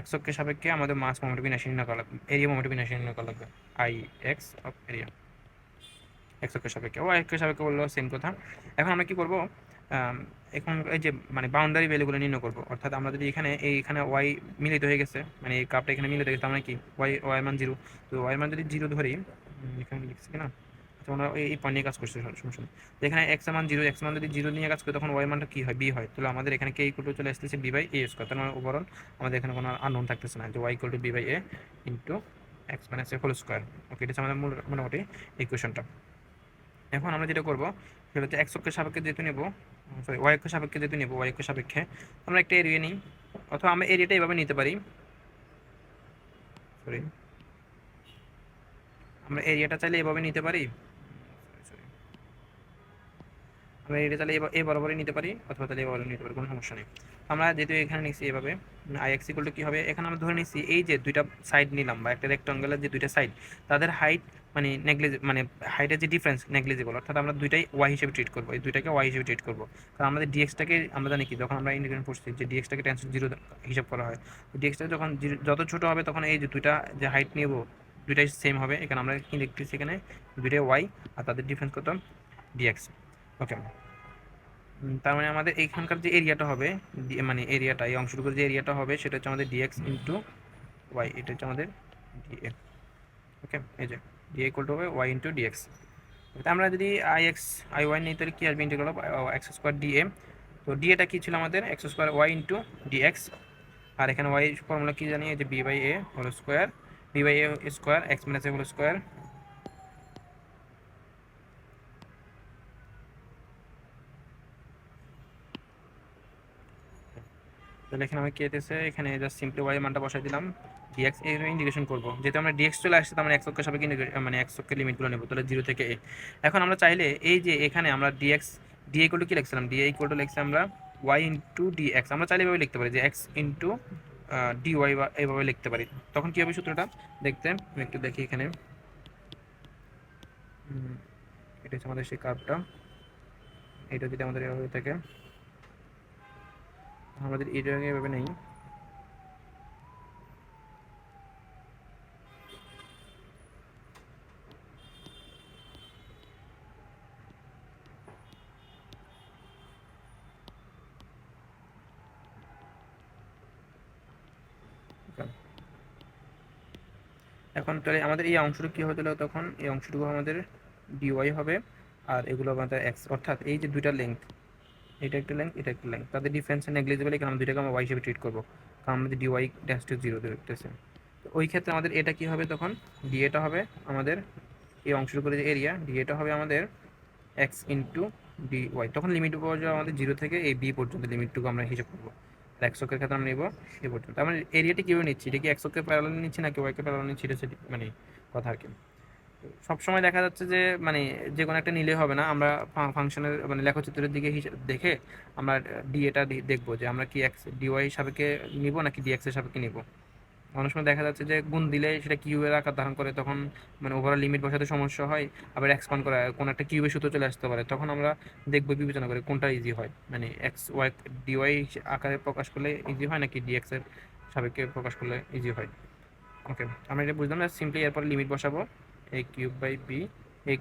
এক্স অক্ষের সাপেক্ষে আমাদের মাস মোমেন্ট বিনাশী নির্ণয় করা লাগবে, এরিয়া মোমেন্ট বিনাশী নির্ণয় করা লাগবে, I X of area x অক্ষের সাপেক্ষে, ওয়াই অক্ষের সাপেক্ষে বললো সেম কথা। এখন আমরা কি করব, এখন এই যে মানে বাউন্ডারি ভ্যালুগুলো নির্ণয় করবো, অর্থাৎ আমরা যদি এখানে এইখানে ওয়াই মিলিত হয়ে গেছে, মানে এই কাপটা এখানে মিলিত হয়ে গেছে, আমরা কি ওয়াই ওয়াই মান জিরো, তো ওয়াই মান যদি জিরো ধরি, এখানে লিখছি কিনা, তো আমরা এই পয়েন্ট নিয়ে কাজ করছি সমস্যা নেই। তো এখানে এক্স মান জিরো, এক্স মান যদি জিরো নিয়ে কাজ করি তখন ওয়াই মানটা কি হয়, বি হয়, তাহলে আমাদের এখানে কে ইকুয়াল টু চলে আসতেছে বি বাই এ স্কোয়ার, তার মানে ওভারঅল আমাদের এখানে কোনো আননোন থাকতেছে না, যে Y equal to B by A into X minus A whole square. Okay, এটা হচ্ছে আমাদের মূল মোটামুটি ইকুয়েশনটা। এখন আমরা যেটা করবো সেটা হচ্ছে এক্স অক্ষের সাপেক্ষে যেহেতু নেবো, সরি ওয়াই অক্ষের সাপেক্ষে যেহেতু নেবো, ওয়াই অক্ষের সাপেক্ষে আমরা একটা এরিয়া নিই, অথবা আমরা এরিয়াটা এভাবে নিতে পারি, সরি আমরা এরিয়াটা চাইলে এভাবে নিতে পারি, আমরা এটা তাহলে এ বরাবরই নিতে পারি, অথবা তাহলে এ বরাবর নিতে পারি, কোনো সমস্যা নেই। আমরা যেহেতু এখানে নিচ্ছি এভাবে, আই এক্স ইকুয়াল টু কী হবে, এখানে আমরা ধরে নিচ্ছি এই যে দুইটা সাইড নিলাম, বা একটা রেক্ট্যাঙ্গেলের যে দুইটা সাইড, তাদের হাইট মানে মানে হাইটের যে ডিফারেন্স নেগলিজেবল, অর্থাৎ আমরা দুইটাই ওয়াই হিসেবে ট্রিট করবো, এই দুইটাকে ওয়াই হিসেবে ট্রিট করবো। কারণ আমাদের ডিএক্সটাকে আমরা জানি কি, যখন আমরা ইন্টিগ্রেশন করছি যে ডিএক্সটাকে টেন্স জিরো হিসাব করা হয়, ডিএক্সটা যখন যত ছোটো হবে তখন এই যে দুইটা যে হাইট নেব দুইটাই সেম হবে, এখানে আমরা কি লিখতেছি, এখানে দুইটাই ওয়াই আর তাদের ডিফারেন্স কত, ডিএক্স। ওকে, তার মানে আমাদের এইখানকার যে এরিয়াটা হবে, মানে এরিয়াটা এই অংশটুকুর যে এরিয়াটা হবে সেটা হচ্ছে আমাদের ডিএক্স ইন্টু ওয়াই, এটা হচ্ছে আমাদের ডিএ। ওকে, এই যে ডিএ ইকুয়াল টু হবে ওয়াই ইন্টু ডিএক্স। আমরা যদি আই এক্স আই ওয়াই নিই তাহলে কি আসবে, integral of X square D A. তো ডিএটা কি ছিল আমাদের, X square Y into D X, আর এখানে ওয়াই ফর্মুলা কি জানি, যে B by A whole square, B by A square X minus A whole square. তাহলে এখানে আমি কি হতেছে, এখানে জাস্ট সিম্পলি ওয়াই মানটা বসাই দিলাম, ডিএক্স এর ইন্টিগ্রেশন করবো, যেহেতু আমরা ডিএক্স চলে আসছে, আমরা এক্স অক্ষের সাপেক্ষে মানে এক্স অক্ষের লিমিটগুলো নেবো, তাহলে জিরো থেকে এ। এখন আমরা চাইলে এই যে এখানে আমরা ডিএক্স ডি ইকুয়াল টু কি লিখছিলাম, ডি ইকুয়াল টু লিখছি আমরা ওয়াই ইন্টু ডিএক্স, আমরা চাইলে এভাবে লিখতে পারি যে এক্স ইন্টু ডি ওয়াই, বা এইভাবে লিখতে পারি। তখন কী হবে সূত্রটা দেখতে, আমি একটু দেখি এখানে, এটা হচ্ছে আমাদের সেই কার্ভটা, এটা যদি আমাদের এভাবে থাকে, আমাদের এটা এভাবে নেই, এখন তাহলে আমাদের এই অংশটুকু কী হতে হলো, তখন এই অংশটুকু আমাদের ডিওয়াই হবে, আর এগুলো আমাদের এক্স, অর্থাৎ এই যে দুইটা লেন্থ, এটা একটা লেন্থ এটা একটা লেন্থ, তাদের ডিফারেন্স নেগলিজেবল, কারণ আমরা দুইটাকে আমরা ওয়াই হিসেবে ট্রিট করবো, কারণ আমাদের ডিওয়াই ড্যাশ টু জিরো দেখতেছে। তো ওই ক্ষেত্রে আমাদের এটা কি হবে, তখন ডিএটা হবে আমাদের এই অংশটুকুর যে এরিয়া, ডিএটা হবে আমাদের এক্স ইন্টু ডি ওয়াই, তখন লিমিট পাওয়া যাবে আমাদের জিরো থেকে এই বি পর্যন্ত লিমিটটুকু আমরা হিসাব করবো, এক্স অক্ষের ক্ষেত্রে আমরা নেবো এই পর্যন্ত। আমরা এরিয়াটি কীভাবে নিচ্ছি, এটা কি এক্স অক্ষের প্যারালাল নিচ্ছি নাকি ওয়াইকে প্যারালাল নিচ্ছি, এটা মানে কথা আর কি। সবসময় দেখা যাচ্ছে যে মানে যে কোনো একটা নিলে হবে না, আমরা ফাংশনের মানে লেখচিত্রের দিকে দেখে আমরা ডিএটা দেখবো যে আমরা কি এক্স ডিওয়াই সাপেক্ষে নিব নাকি ডিএক্স এর সাপেক্ষে নিব। অনেক সময় দেখা যাচ্ছে যে গুণ দিলে সেটা কিউবের আকার ধারণ করে, তখন মানে ওভারঅল লিমিট বসাতে সমস্যা হয়, আবার এক্সপান্ড করা কোনো একটা কিউবের সূত্র চলে আসতে পারে, তখন আমরা দেখবো বিবেচনা করে কোনটা ইজি হয়, মানে এক্স ওয়াই ডিওয়াই আকারে প্রকাশ করলে ইজি হয় নাকি ডিএক্স এর সাপেক্ষে প্রকাশ করলে ইজি হয়। ওকে, আমরা এটা বুঝলাম না, সিম্পলি এরপর লিমিট বসাবো, A cube by B, A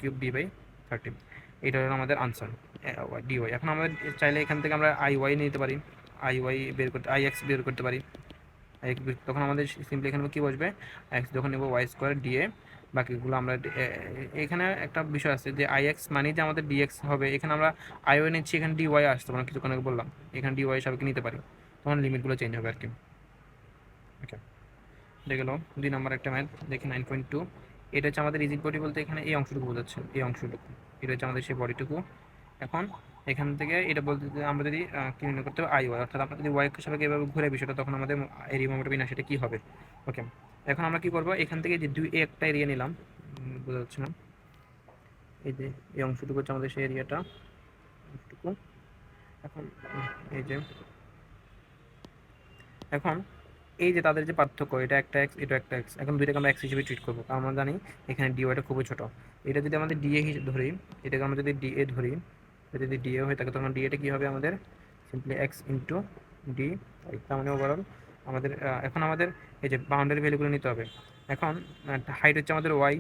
cube B by 13, এটা হলো আমাদের আনসার ডিওয়াই। এখন আমাদের চাইলে এখান থেকে আমরা আই ওয়াই নিতে পারি, আই ওয়াই বের করতে, আই এক্স বের করতে পারি, তখন আমাদের সিম্পলি এখানে কী বসবে, এক্স যখন নেবো ওয়াই স্কোয়ার ডিএ, বাকিগুলো আমরা এখানে একটা বিষয় আছে যে আই এক্স মানে যে আমাদের ডিএক্স হবে, এখানে আমরা আই ওয়াই নিচ্ছি, এখানে ডিওয়াই আসতে পারে, কিছুক্ষণ আগে বললাম এখানে ডিওয়াই সবাইকে নিতে পারি, তখন লিমিটগুলো চেঞ্জ হবে আর কি। ওকে, দেখে গেল 2 নম্বর একটা ম্যাথ, দেখি 9.2। এটা হচ্ছে আমাদের রিজিড বডি বলতে এখানে এই অংশটুকু বোঝাচ্ছে, এই অংশটুকু, এটা হচ্ছে আমাদের সেই বডিটুকু। এখন এখান থেকে এটা বলতে আমরা যদি কি নির্ণয় করতে হবে আই ওয়াই, অর্থাৎ আমরা যদি ওয়াই সাপেক্ষে এভাবে ঘুরে বিষয়টা, তখন আমাদের এরিয়া মোমেন্টাম সেটা কি হবে। ওকে, এখন আমরা কি করব, এখান থেকে যে একটা এরিয়া নিলাম, বোঝা যাচ্ছে না, এই যে এই অংশটুকু হচ্ছে আমাদের সেই এরিয়াটা, অংশটুকু। এখন এই যে এখন এই যে তাদের যে পার্থক্য, এটা একটা এক্স, এটা একটা এক্স, এখন দুইটাকে আমরা এক্স হিসেবে ট্রিট করবো, কারণ আমরা জানি এখানে ডিওটা খুবই ছোট। এটা যদি আমাদের ডিএ ধরি, এটাকে আমরা যদি ডিএ ধরি, যদি ডিএ হয়ে থাকে, তখন ডিএটা কি হবে আমাদের, সিম্পলি এক্স ইন্টু ডি। তার মানে ওভারঅল আমাদের এখন আমাদের এই যে বাউন্ডারি ভ্যালুগুলো নিতে হবে। এখন হাইট হচ্ছে আমাদের ওয়াই,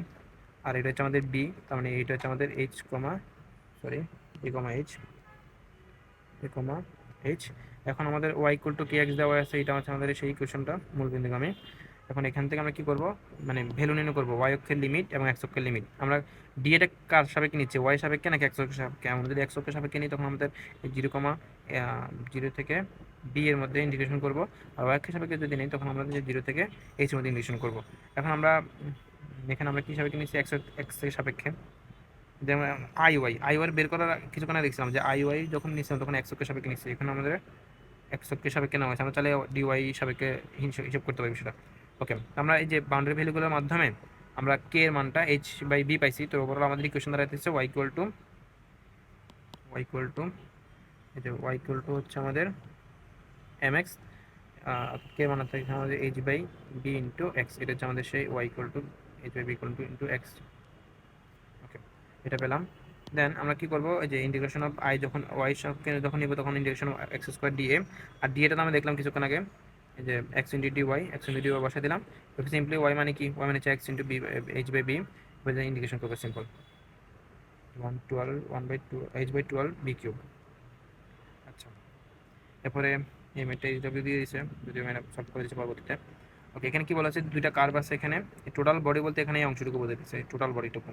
আর এটা হচ্ছে আমাদের বি, তার মানে এইটা হচ্ছে আমাদের H comma, sorry, A comma H, A comma H. এখন আমাদের Y equal to K X দেওয়া আছে, এটা হচ্ছে আমাদের সেই ইকুয়েশনটা মূলবিন্দুগামী। এখন এখান থেকে আমরা কি করব, মানে ভ্যালু নির্ণয় করবো, ওয়াই অক্ষের লিমিট এবং এক্স অক্ষের লিমিট। আমরা ডিএটা কার সাপেক্ষে নিচ্ছি, ওয়াই সাপেক্ষে নাকি এক্স অক্ষের সাপেক্ষে। আমরা যদি এক্স অক্ষের সাপেক্ষে নিই, তখন আমাদের 0, থেকে বি এর মধ্যে ইন্টিগ্রেশন করব। আর ওয়াই অক্ষের সাপেক্ষে যদি নিই, তখন আমরা 0 থেকে এইচ এর মধ্যে ইন্টিগ্রেশন করব। এখন আমরা এখানে আমরা কি সাপেক্ষে নিচ্ছি, এক্স এর সাপেক্ষে। যেমন আই ওয়াই বের করার কিছুক্ষণ আগে দেখছিলাম যে আই ওয়াই যখন নিচ্ছিলাম, তখন এক্স অক্ষের সাপেক্ষে নিচ্ছি। এখানে আমাদের এক্স অক্ষের সাপেক্ষে নেওয়া হয়েছে, আমরা চাইলে ডিওয়াই সাপেক্ষে হিসাব করতে পারি বিষয়টা। ওকে, আমরা এই যে বাউন্ডারি ভ্যালুগুলোর মাধ্যমে আমরা কে এর মানটা এইচ বাই বি পাইছি। তো ওভারঅল আমাদের ইকুয়েশন দাঁড়াইতেছে ওয়াই ইকুয়াল টু এই যে ওয়াই ইকুয়াল টু হচ্ছে আমাদের এম এক্স, কে মান হচ্ছে এখানে আমাদের H by B into X. এটা হচ্ছে আমাদের সেই Y equal to H by B equal to into X. Okay, এটা পেলাম। দেন আমরা কি করবো, এই যে ইন্টিগ্রেশন অফ আই যখন ওয়াই সবকে যখন নিব, তখন integration of X square D A. আর ডিএটা তো আমরা দেখলাম কিছুক্ষণ আগে, এই যে X into D Y, X into D Y বসাই দিলাম। সিম্পলি ওয়াই মানে কি, ওয়াই মানে হচ্ছে X into B, H by B, integration করবো simple 1 by 2 H by 12 B cube. আচ্ছা, এরপরে এই মেটটা এইচ ডাব্লিউ দিয়ে দিয়েছে, যদিও আমি সলভ করে দিচ্ছি পরবর্তীতে। ওকে, এখানে কি বলা আছে, দুইটা কার্ভ আছে এখানে। টোটাল বডি বলতে এখানে এই অংশটুকু বোঝা দিচ্ছে, টোটাল বডিটুকু।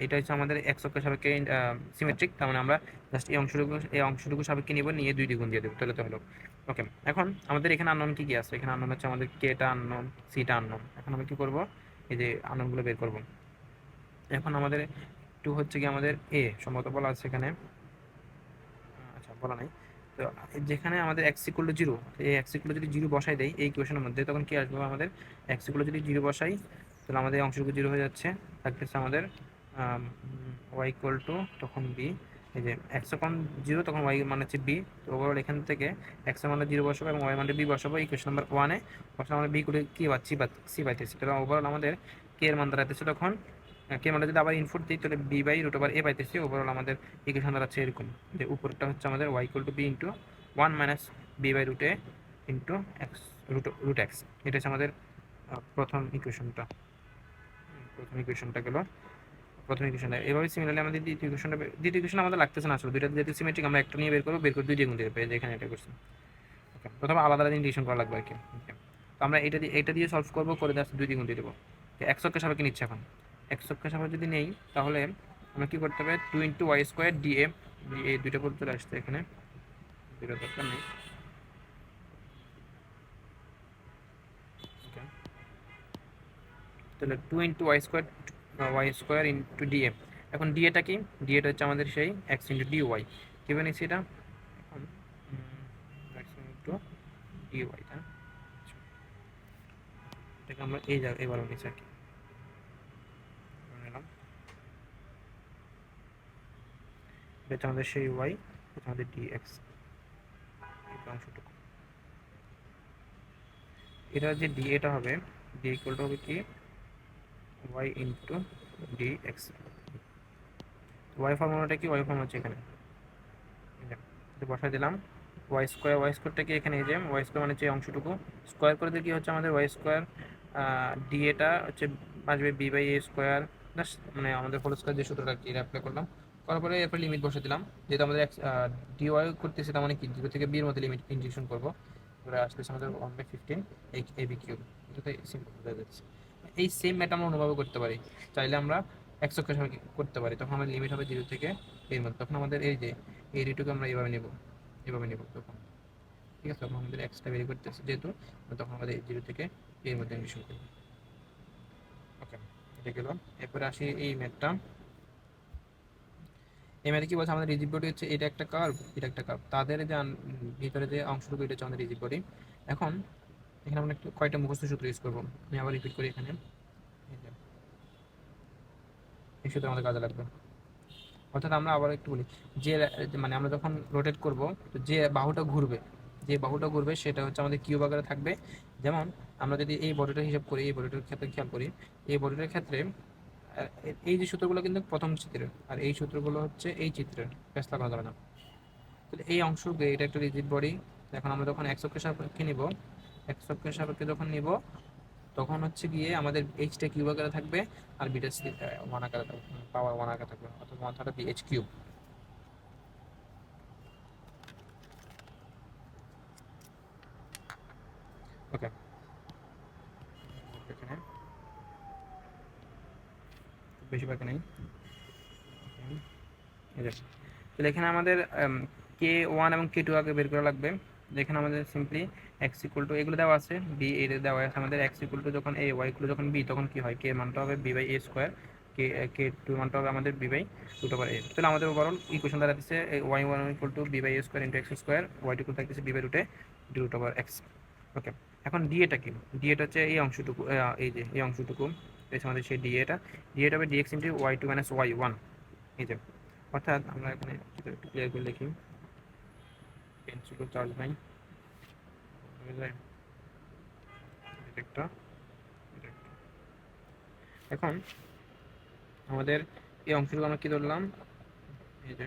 এটা হচ্ছে আমাদের এক্স অক্ষের সাপেক্ষে সিমেট্রিক, তার মানে আমরা জাস্ট এই অংশটুকু সাপেক্ষে নিব, নিয়ে 2 দ্বিগুণ দিয়ে দেবো, তাহলে তো হলো। ওকে, এখন আমাদের এখানে আননোন কি কি আছে, এখানে আননোন হচ্ছে আমাদের কেটা আননোন, সিটা আননোন। এখন আমরা কি করব, এই যে আননোনগুলো বের করব। এখন আমাদের টু হচ্ছে কি আমাদের এ সম্ভবত বলা আছে এখানে, আচ্ছা বলা নাই। তো যেখানে আমাদের এক্স ইকুয়াল টু জিরো, এই এক্স ইকুয়াল টু যদি জিরো বসাই দেয় এই ইকুয়েশনের মধ্যে, তখন কি আসবে আমাদের, এক্স ইকুয়াল টু যদি জিরো বসাই, তাহলে আমাদের এই অংশটুকু জিরো হয়ে যাচ্ছে, থাকতেছে আমাদের ওয়াই ইকুয়াল টু তখন বি। এই যে এক্স যখন জিরো, তখন ওয়াই মানে হচ্ছে বি। তো ওভারঅল এখান থেকে এক্স এর মানে জিরো বসাবো এবং ওয়াই মানে বি বসাবো। ইকুয়েশন নাম্বার ওয়ানে বসাবো, আমরা বি করে কি পাচ্ছি, সি পাইতেছি। তাহলে ওভারঅল আমাদের কে এর মান দাঁড়াইতেছে তখন, কে মানে যদি আবার ইনপুট দিই, তাহলে বি বাই রুট ওভার এ পাইতেছি। ওভারঅল আমাদের ইকুয়েশন দাঁড়াচ্ছে এরকম, যে উপরটা হচ্ছে আমাদের Y equal to B into 1 minus B by root A into X, root X. এটা হচ্ছে আমাদের প্রথম ইকুয়েশনটা। গেল প্রথম ইকুয়েশনটা। এভাবে সিমিলারলি আমাদের দ্বিতীয় ইকুয়েশন আমাদের লাগতেছে না আসলে, দুইটা যেহেতু সিমেট্রিক, আমরা একটা নিয়ে বের করবো, বের করে 2 দিয়ে গুণ দিয়ে পেয়ে, যেখানে এটা করছি। ওকে, প্রথমে আলাদা আলাদা ইন্টিগ্রেশন করা লাগবে আর কি। ওকে, তো আমরা এটা দিয়ে সলভ করবো, করে জাস্ট 2 দিয়ে গুণ দিয়ে দেবো। এক্স অক্ষের সাপেক্ষে নিচ্ছে এখন, এক্স অক্ষের সাপেক্ষে যদি নেই, তাহলে আমরা কি করতে হবে, 2 ইন্টু ওয়াই স্কোয়ার ডিএ, এই দুইটা পদ চলে আসছে এখানে, দুইটা দরকার নেই। ওকে, তাহলে 2 into Y square into DA. এখন ডিএটা কি, ডিএটা হচ্ছে আমাদের সেই এক্স ইন্টু ডি ওয়াই, কি বানিয়েছি এটা এখন, এক্স ইন্টু ডি ওয়াই, তাই না? আচ্ছা, এটাকে আমরা এই জায়গায় এবার বানিয়েছি আর কি, নিলাম। এটা হচ্ছে আমাদের সেই ওয়াই, এটা আমাদের ডি এক্স, এই অংশটুকু। এটা যে ডি এটা হবে, ডি ইকুয়াল টু হবে কি, Y into D X. Y ফর্মুলাটা কি, ওয়াই ফর্মুলা হচ্ছে এখানে, বসাই দিলাম। ওয়াই স্কোয়ারটাকে এখানে, এই যে ওয়াই স্কোয়ার মানে যে অংশটুকু স্কোয়ার করে দিলে কি হচ্ছে আমাদের ওয়াই স্কোয়ার, ডি এটা হচ্ছে আসবে বি বাই এ স্কোয়ার, মানে আমাদের হোল স্কোয়ার যে সূত্রটা কি অ্যাপ্লাই করলাম, করার পরে এরপর লিমিট বসে দিলাম। যেহেতু আমাদের ডি ওয়াই করতেছি, তার মানে কি 0 থেকে বির মধ্যে লিমিট ইন্টিগ্রেশন করবো, এবারে আসতেছে আমাদের 1/15 এ বি কিউব। এটাতে সিম্পল হয়ে যাচ্ছে। এই সেম ম্যাট আমরা অনুভব করতে পারি, চাইলে আমরা একশো সময় করতে পারি। তখন আমাদের লিমিট হবে 0 থেকে এর মধ্যে, তখন আমাদের এই যে এই রিটুকে আমরা এভাবে নেব তখন, ঠিক আছে। তখন আমাদের এক্সট্রা বেরি করতেছে যেহেতু, তখন আমাদের 0 থেকে এর মধ্যে ইন্টিগ্রেশন করব। ওকে, এটা গেল। এরপরে আসি এই ম্যাথটা। এই ম্যাথে কি বলছে, আমাদের রিজিড বডি হচ্ছে এটা একটা কার্ভ, এটা একটা কার্ভ, তাদের যে ভিতরে যে অংশটুকু এটা হচ্ছে আমাদের রিজিড বডি। এখন এখানে আমরা একটু কয়টা মুখস্থ সূত্র ইউজ করবো, আমি আবার রিপিট করি এখানে। এই সূত্র আমাদের কাজে লাগবে। অর্থাৎ আমরা আবার একটু বলি, যে মানে আমরা যখন রোটেট করব, তো যে বাহুটা ঘুরবে, যে বাহুটা ঘুরবে সেটা হচ্ছে আমাদের কিউব আকারে থাকবে। যেমন আমরা যদি এই বডিটার হিসাব করি, এই বডিটার ক্ষেত্রে খেয়াল করি, এই বডিটার ক্ষেত্রে এই যে সূত্রগুলো কিন্তু প্রথম চিত্রের, আর এই সূত্রগুলো হচ্ছে এই চিত্রের, ব্যস্ত লাগানো যাবে না। তাহলে এই অংশকে, এটা একটা রিজিড বডি। এখন আমরা যখন এক্স অক্ষের সাপেক্ষে নিব, এক্স অক্ষের সাপেক্ষে যখন নিব, তখন হচ্ছে গিয়ে আমাদের এইচটা কিউব আকারে থাকবে, আর বিটা ওয়ান আকারে থাকবে, পাওয়ার ওয়ান আকারে থাকবে, অর্থাৎ ওয়ান থার্ড এইচ কিউব। ওকে, এখানে বেশি বাকি নেই। তাহলে এখানে আমাদের কে ওয়ান এবং কে টু আগে বের করা লাগবে। যেখানে আমাদের সিম্পলি এক্স ইকুয়াল টু এগুলো দেওয়া আছে, বি এ দেওয়া আছে আমাদের, এক্স ইকুয়াল টু যখন এ, ওয়াই ইকুয়াল যখন বি, তখন কি হয়, কে মানটা হবে B by A square, K K two মানটা হবে আমাদের B by root over A. তাহলে আমাদের ওভারঅল ইকুয়েশন দাঁড়াচ্ছে Y one equal to B by A square into X square, Y two equal থাকতেছে বি বাই রুটে রুট ওভার এক্স। ওকে, এখন ডিএটা কি, ডিএটা হচ্ছে এই অংশটুকু, এই যে এই অংশটুকু আমাদের সেই ডিএটা, ডিএটা হবে dx into Y two minus Y one. এই যে, অর্থাৎ আমরা এখানে একটু ক্লিয়ার করে লিখি, পেন্সিল চার্জ নাই, একটা এখন আমাদের এই অংশটুকু আমরা কি ধরলাম, এই যে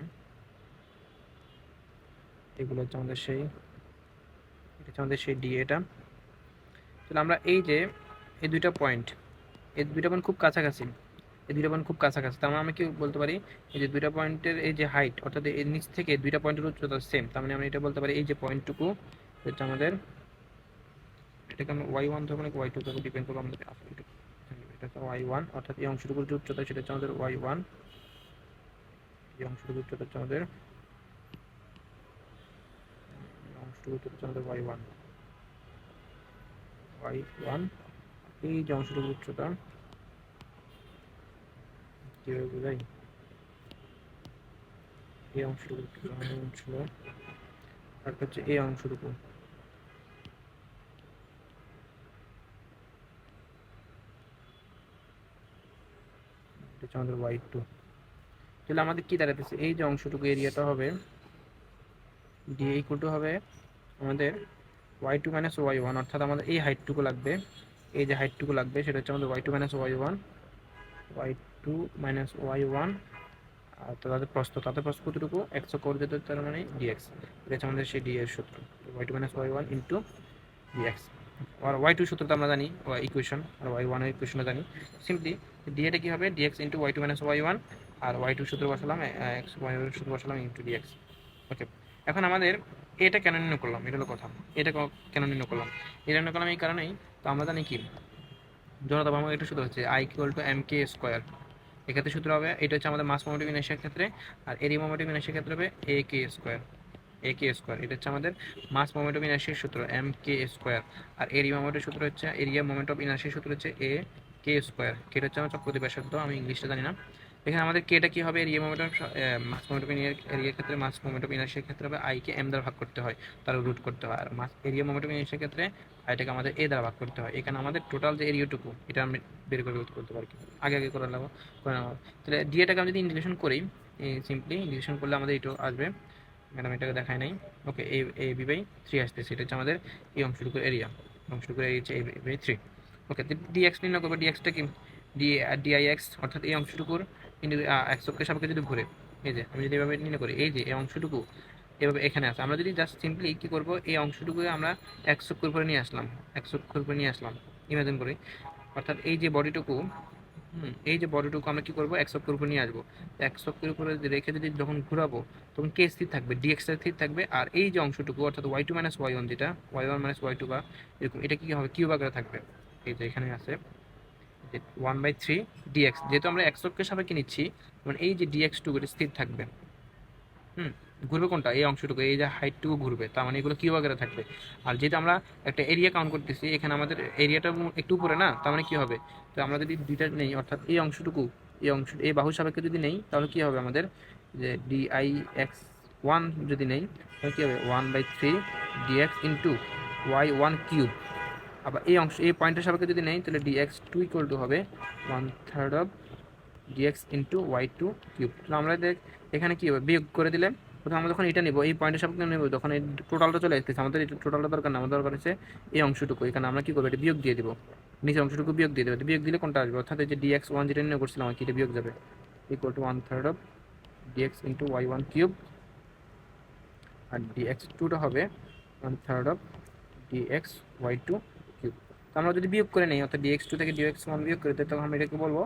এগুলো হচ্ছে আমাদের সেই, এটা হচ্ছে আমাদের সেই ডিএটা। তাহলে আমরা এই যে এই দুইটা পয়েন্ট, এই দুইটা পয়েন্ট খুব কাছাকাছি, এই দুইটা পয়েন্ট খুব কাছাকাছি, তার মানে আমি কি বলতে পারি, এই যে দুইটা পয়েন্টের এই যে হাইট, অর্থাৎ এর নিচ থেকে দুইটা পয়েন্টের উচ্চতা সেম, তার মানে আমরা এটা বলতে পারি এই যে পয়েন্টটুকু, এটা আমাদের, এটাকে আমরা ওয়াই ওয়ান ধরবো নাকি ওয়াই টু ধরবো, ডিপেন্ড করবো আমাদের আসলে এটা হচ্ছে ওয়াই ওয়ান, অর্থাৎ এই অংশটুকুর যে উচ্চতা সেটা হচ্ছে আমাদের ওয়াই ওয়ান, এই অংশটুকুর উচ্চতা হচ্ছে আমাদের, অংশটুকুর উচ্চতা হচ্ছে আমাদের ওয়াই ওয়ান, ওয়াই ওয়ান। এই যে অংশটুকুর উচ্চতা কীভাবে বোঝাই, এই অংশটুকু ছিল, আর হচ্ছে এই অংশটুকু, এটা হচ্ছে আমাদের ওয়াই টু। তাহলে আমাদের কি দাঁড়াতেছে, এই যে অংশটুকু এরিয়াটা হবে ডি ইকুয়াল টু হবে আমাদের Y two minus Y one, অর্থাৎ আমাদের এই হাইটটুকু লাগবে, এই যে হাইটটুকু লাগবে সেটা হচ্ছে আমাদের Y two minus Y one, Y two minus Y one. আর তাদের প্রস্থ, তাদের প্রস্থ কতটুকু, একশো করে যেতে, তার মানে ডিএক্স, এটা হচ্ছে আমাদের সেই ডি এর সূত্র, Y two minus Y one into D X. আর ওয়াই টু সূত্রটা আমরা জানি, ইকুয়েশন, আর ওয়াই ওয়ানের ইকুয়েশনটা জানি। সিম্পলি ডিএটা কি হবে, dx into Y two minus Y one, আর ওয়াই টু সূত্র বসালাম, এক্স ওয়াই সূত্র বসালাম ইন্টু ডিএক্স। ওকে, এখন আমাদের এটা কেন নির্ণয় করলাম, এটা হলো কথা, এটা কেন নির্ণয় করলাম, এটা নির্ণয় করলাম এই কারণেই, তো আমরা জানি কি, জনতা আমার একটা সূত্র হচ্ছে I equal to M K square, এক্ষেত্রে সূত্র হবে, এটা হচ্ছে আমাদের মাস মোমেন্টাম ইনার্শিয়ার ক্ষেত্রে, আর এরিয়া মোমেন্টাম ইনার্শিয়ার ক্ষেত্রে হবে এ কে স্কোয়ার, এ কে স্কোয়ার, এটা হচ্ছে আমাদের মাস মোমেন্ট অফ ইনার্শিয়ার সূত্র এম কে স্কোয়ার, আর এরিয়া মোমেন্টের সূত্র হচ্ছে, এরিয়া মোমেন্ট অফ ইনার্শিয়ার সূত্র হচ্ছে এ কে স্কোয়ার, কেটা হচ্ছে আমার চক্রবর্তী ব্যাসার্ধ, আমি ইংলিশটা জানি না। এখানে আমাদের কেটা কি হবে, area moment of mass moment of এরিয়ার ক্ষেত্রে, মাস মোমেন্ট অফ ইনার্শিয়ার ক্ষেত্রে হবে আই কে এম দ্বারা ভাগ করতে হয়, তার রুট করতে হয়, আর মাস এরিয়া মোমেন্ট অফ ইনার্শিয়ার ক্ষেত্রে আইটাকে আমাদের এ দ্বারা ভাগ করতে হয়। এখানে আমাদের টোটাল যে এরিয়াটুকু এটা আমি বের করে করতে পারি, আগে আগে করে নেবো, তাহলে ডিএটাকে আমি যদি ইন্টিগ্রেশন করি, সিম্পলি ইন্টিগ্রেশন করলে আমাদের এটাও আসবে, ম্যাডাম এটাকে দেখায় নাই। ওকে, এ বি বাই থ্রি আসতেছে, এটা হচ্ছে আমাদের এই অংশটুকুর এরিয়া, অংশটুকুর এরিয়া হচ্ছে A B by three. Okay, D X নির্ণয় করবো, ডিএক্সটা কি, ডিআইএক্স, অর্থাৎ এই অংশটুকুর কিন্তু এক্স অক্ষের সাপেক্ষে যদি ঘুরে, এই যে আমি যদি এভাবে নির্ণয় করি, এই যে এই অংশটুকু এভাবে এখানে আছে, আমরা যদি জাস্ট সিম্পলি কী করবো, এই অংশটুকু আমরা এক্স অক্ষের উপরে নিয়ে আসলাম, এক্স অক্ষের উপরে নিয়ে আসলাম, ইমাজিন করি, অর্থাৎ এই যে বডিটুকু, এই যে বডিটুকু আমরা কি করবো, এক্স অক্ষের উপর নিয়ে আসবো, এক্স অক্ষের উপরে রেখে যদি যখন ঘুরাবো, তখন কে স্থির থাকবে, ডিএক্সটা স্থির থাকবে, আর এই যে অংশটুকু অর্থাৎ Y two minus Y one, যেটা Y one minus Y two বা এরকম, এটা কি হবে, কিউব আকারে থাকবে। এই যে এখানে আছে যে ওয়ান বাই থ্রি ডিএক্স, যেহেতু আমরা এক্স অক্ষের সাপেক্ষে নিচ্ছি, মানে এই যে ডিএক্স টুকু এটা স্থির থাকবে। ঘুরবে কোনটা, এই অংশটুকু, এই যে হাইটটুকু ঘুরবে, তার মানে এগুলো কিউব আকারে থাকবে। আর যেহেতু আমরা একটা এরিয়া কাউন্ট করতেছি, এখানে আমাদের এরিয়াটা একটু উপরে না, তার মানে কি হবে, তো আমরা যদি দুইটা নেই, অর্থাৎ এই অংশটুকু, এই অংশ এই বাহুর সাপেক্ষে যদি নেই, তাহলে কি হবে আমাদের, যে ডিআই এক্স ওয়ান যদি নেই তাহলে কী হবে 1/3 ডিএক্স ইন্টু y1 কিউব। আবার এই অংশ এই পয়েন্টের সাপেক্ষে যদি নেই তাহলে dx2 ইকুয়াল টু হবে 1/3 of dx into y2 cube. তো আমরা এখানে কী হবে বিয়োগ করে দিলে, প্রথমে আমরা যখন এটা নিব এই পয়েন্টের সাপেক্ষে নেব তখন এই টোটালটা চলে আসতেছে, আমাদের এই টোটালটা দরকার না, আমাদের দরকার হচ্ছে এই অংশটুকু। এখানে আমরা কী করবো, এটা বিয়োগ দিয়ে দিব, নিচের অংশটুকু বিয়োগ দিয়ে দেবো। বিয়োগ দিলে কোনটা আসবে, অর্থাৎ এই যে dx1 যেটা নিয়ে করছিলাম আর কি, এটা বিয়োগ যাবে, equal to 1/3 of dx into y1 cube. আর dx2টা হবে 1/3 অফ ডিএক্স y2 কিউব। তো আমরা যদি বিয়োগ করে নেই, অর্থাৎ dx2 থেকে dx1 বিয়োগ করে দিই, তখন আমরা এটাকে বলবো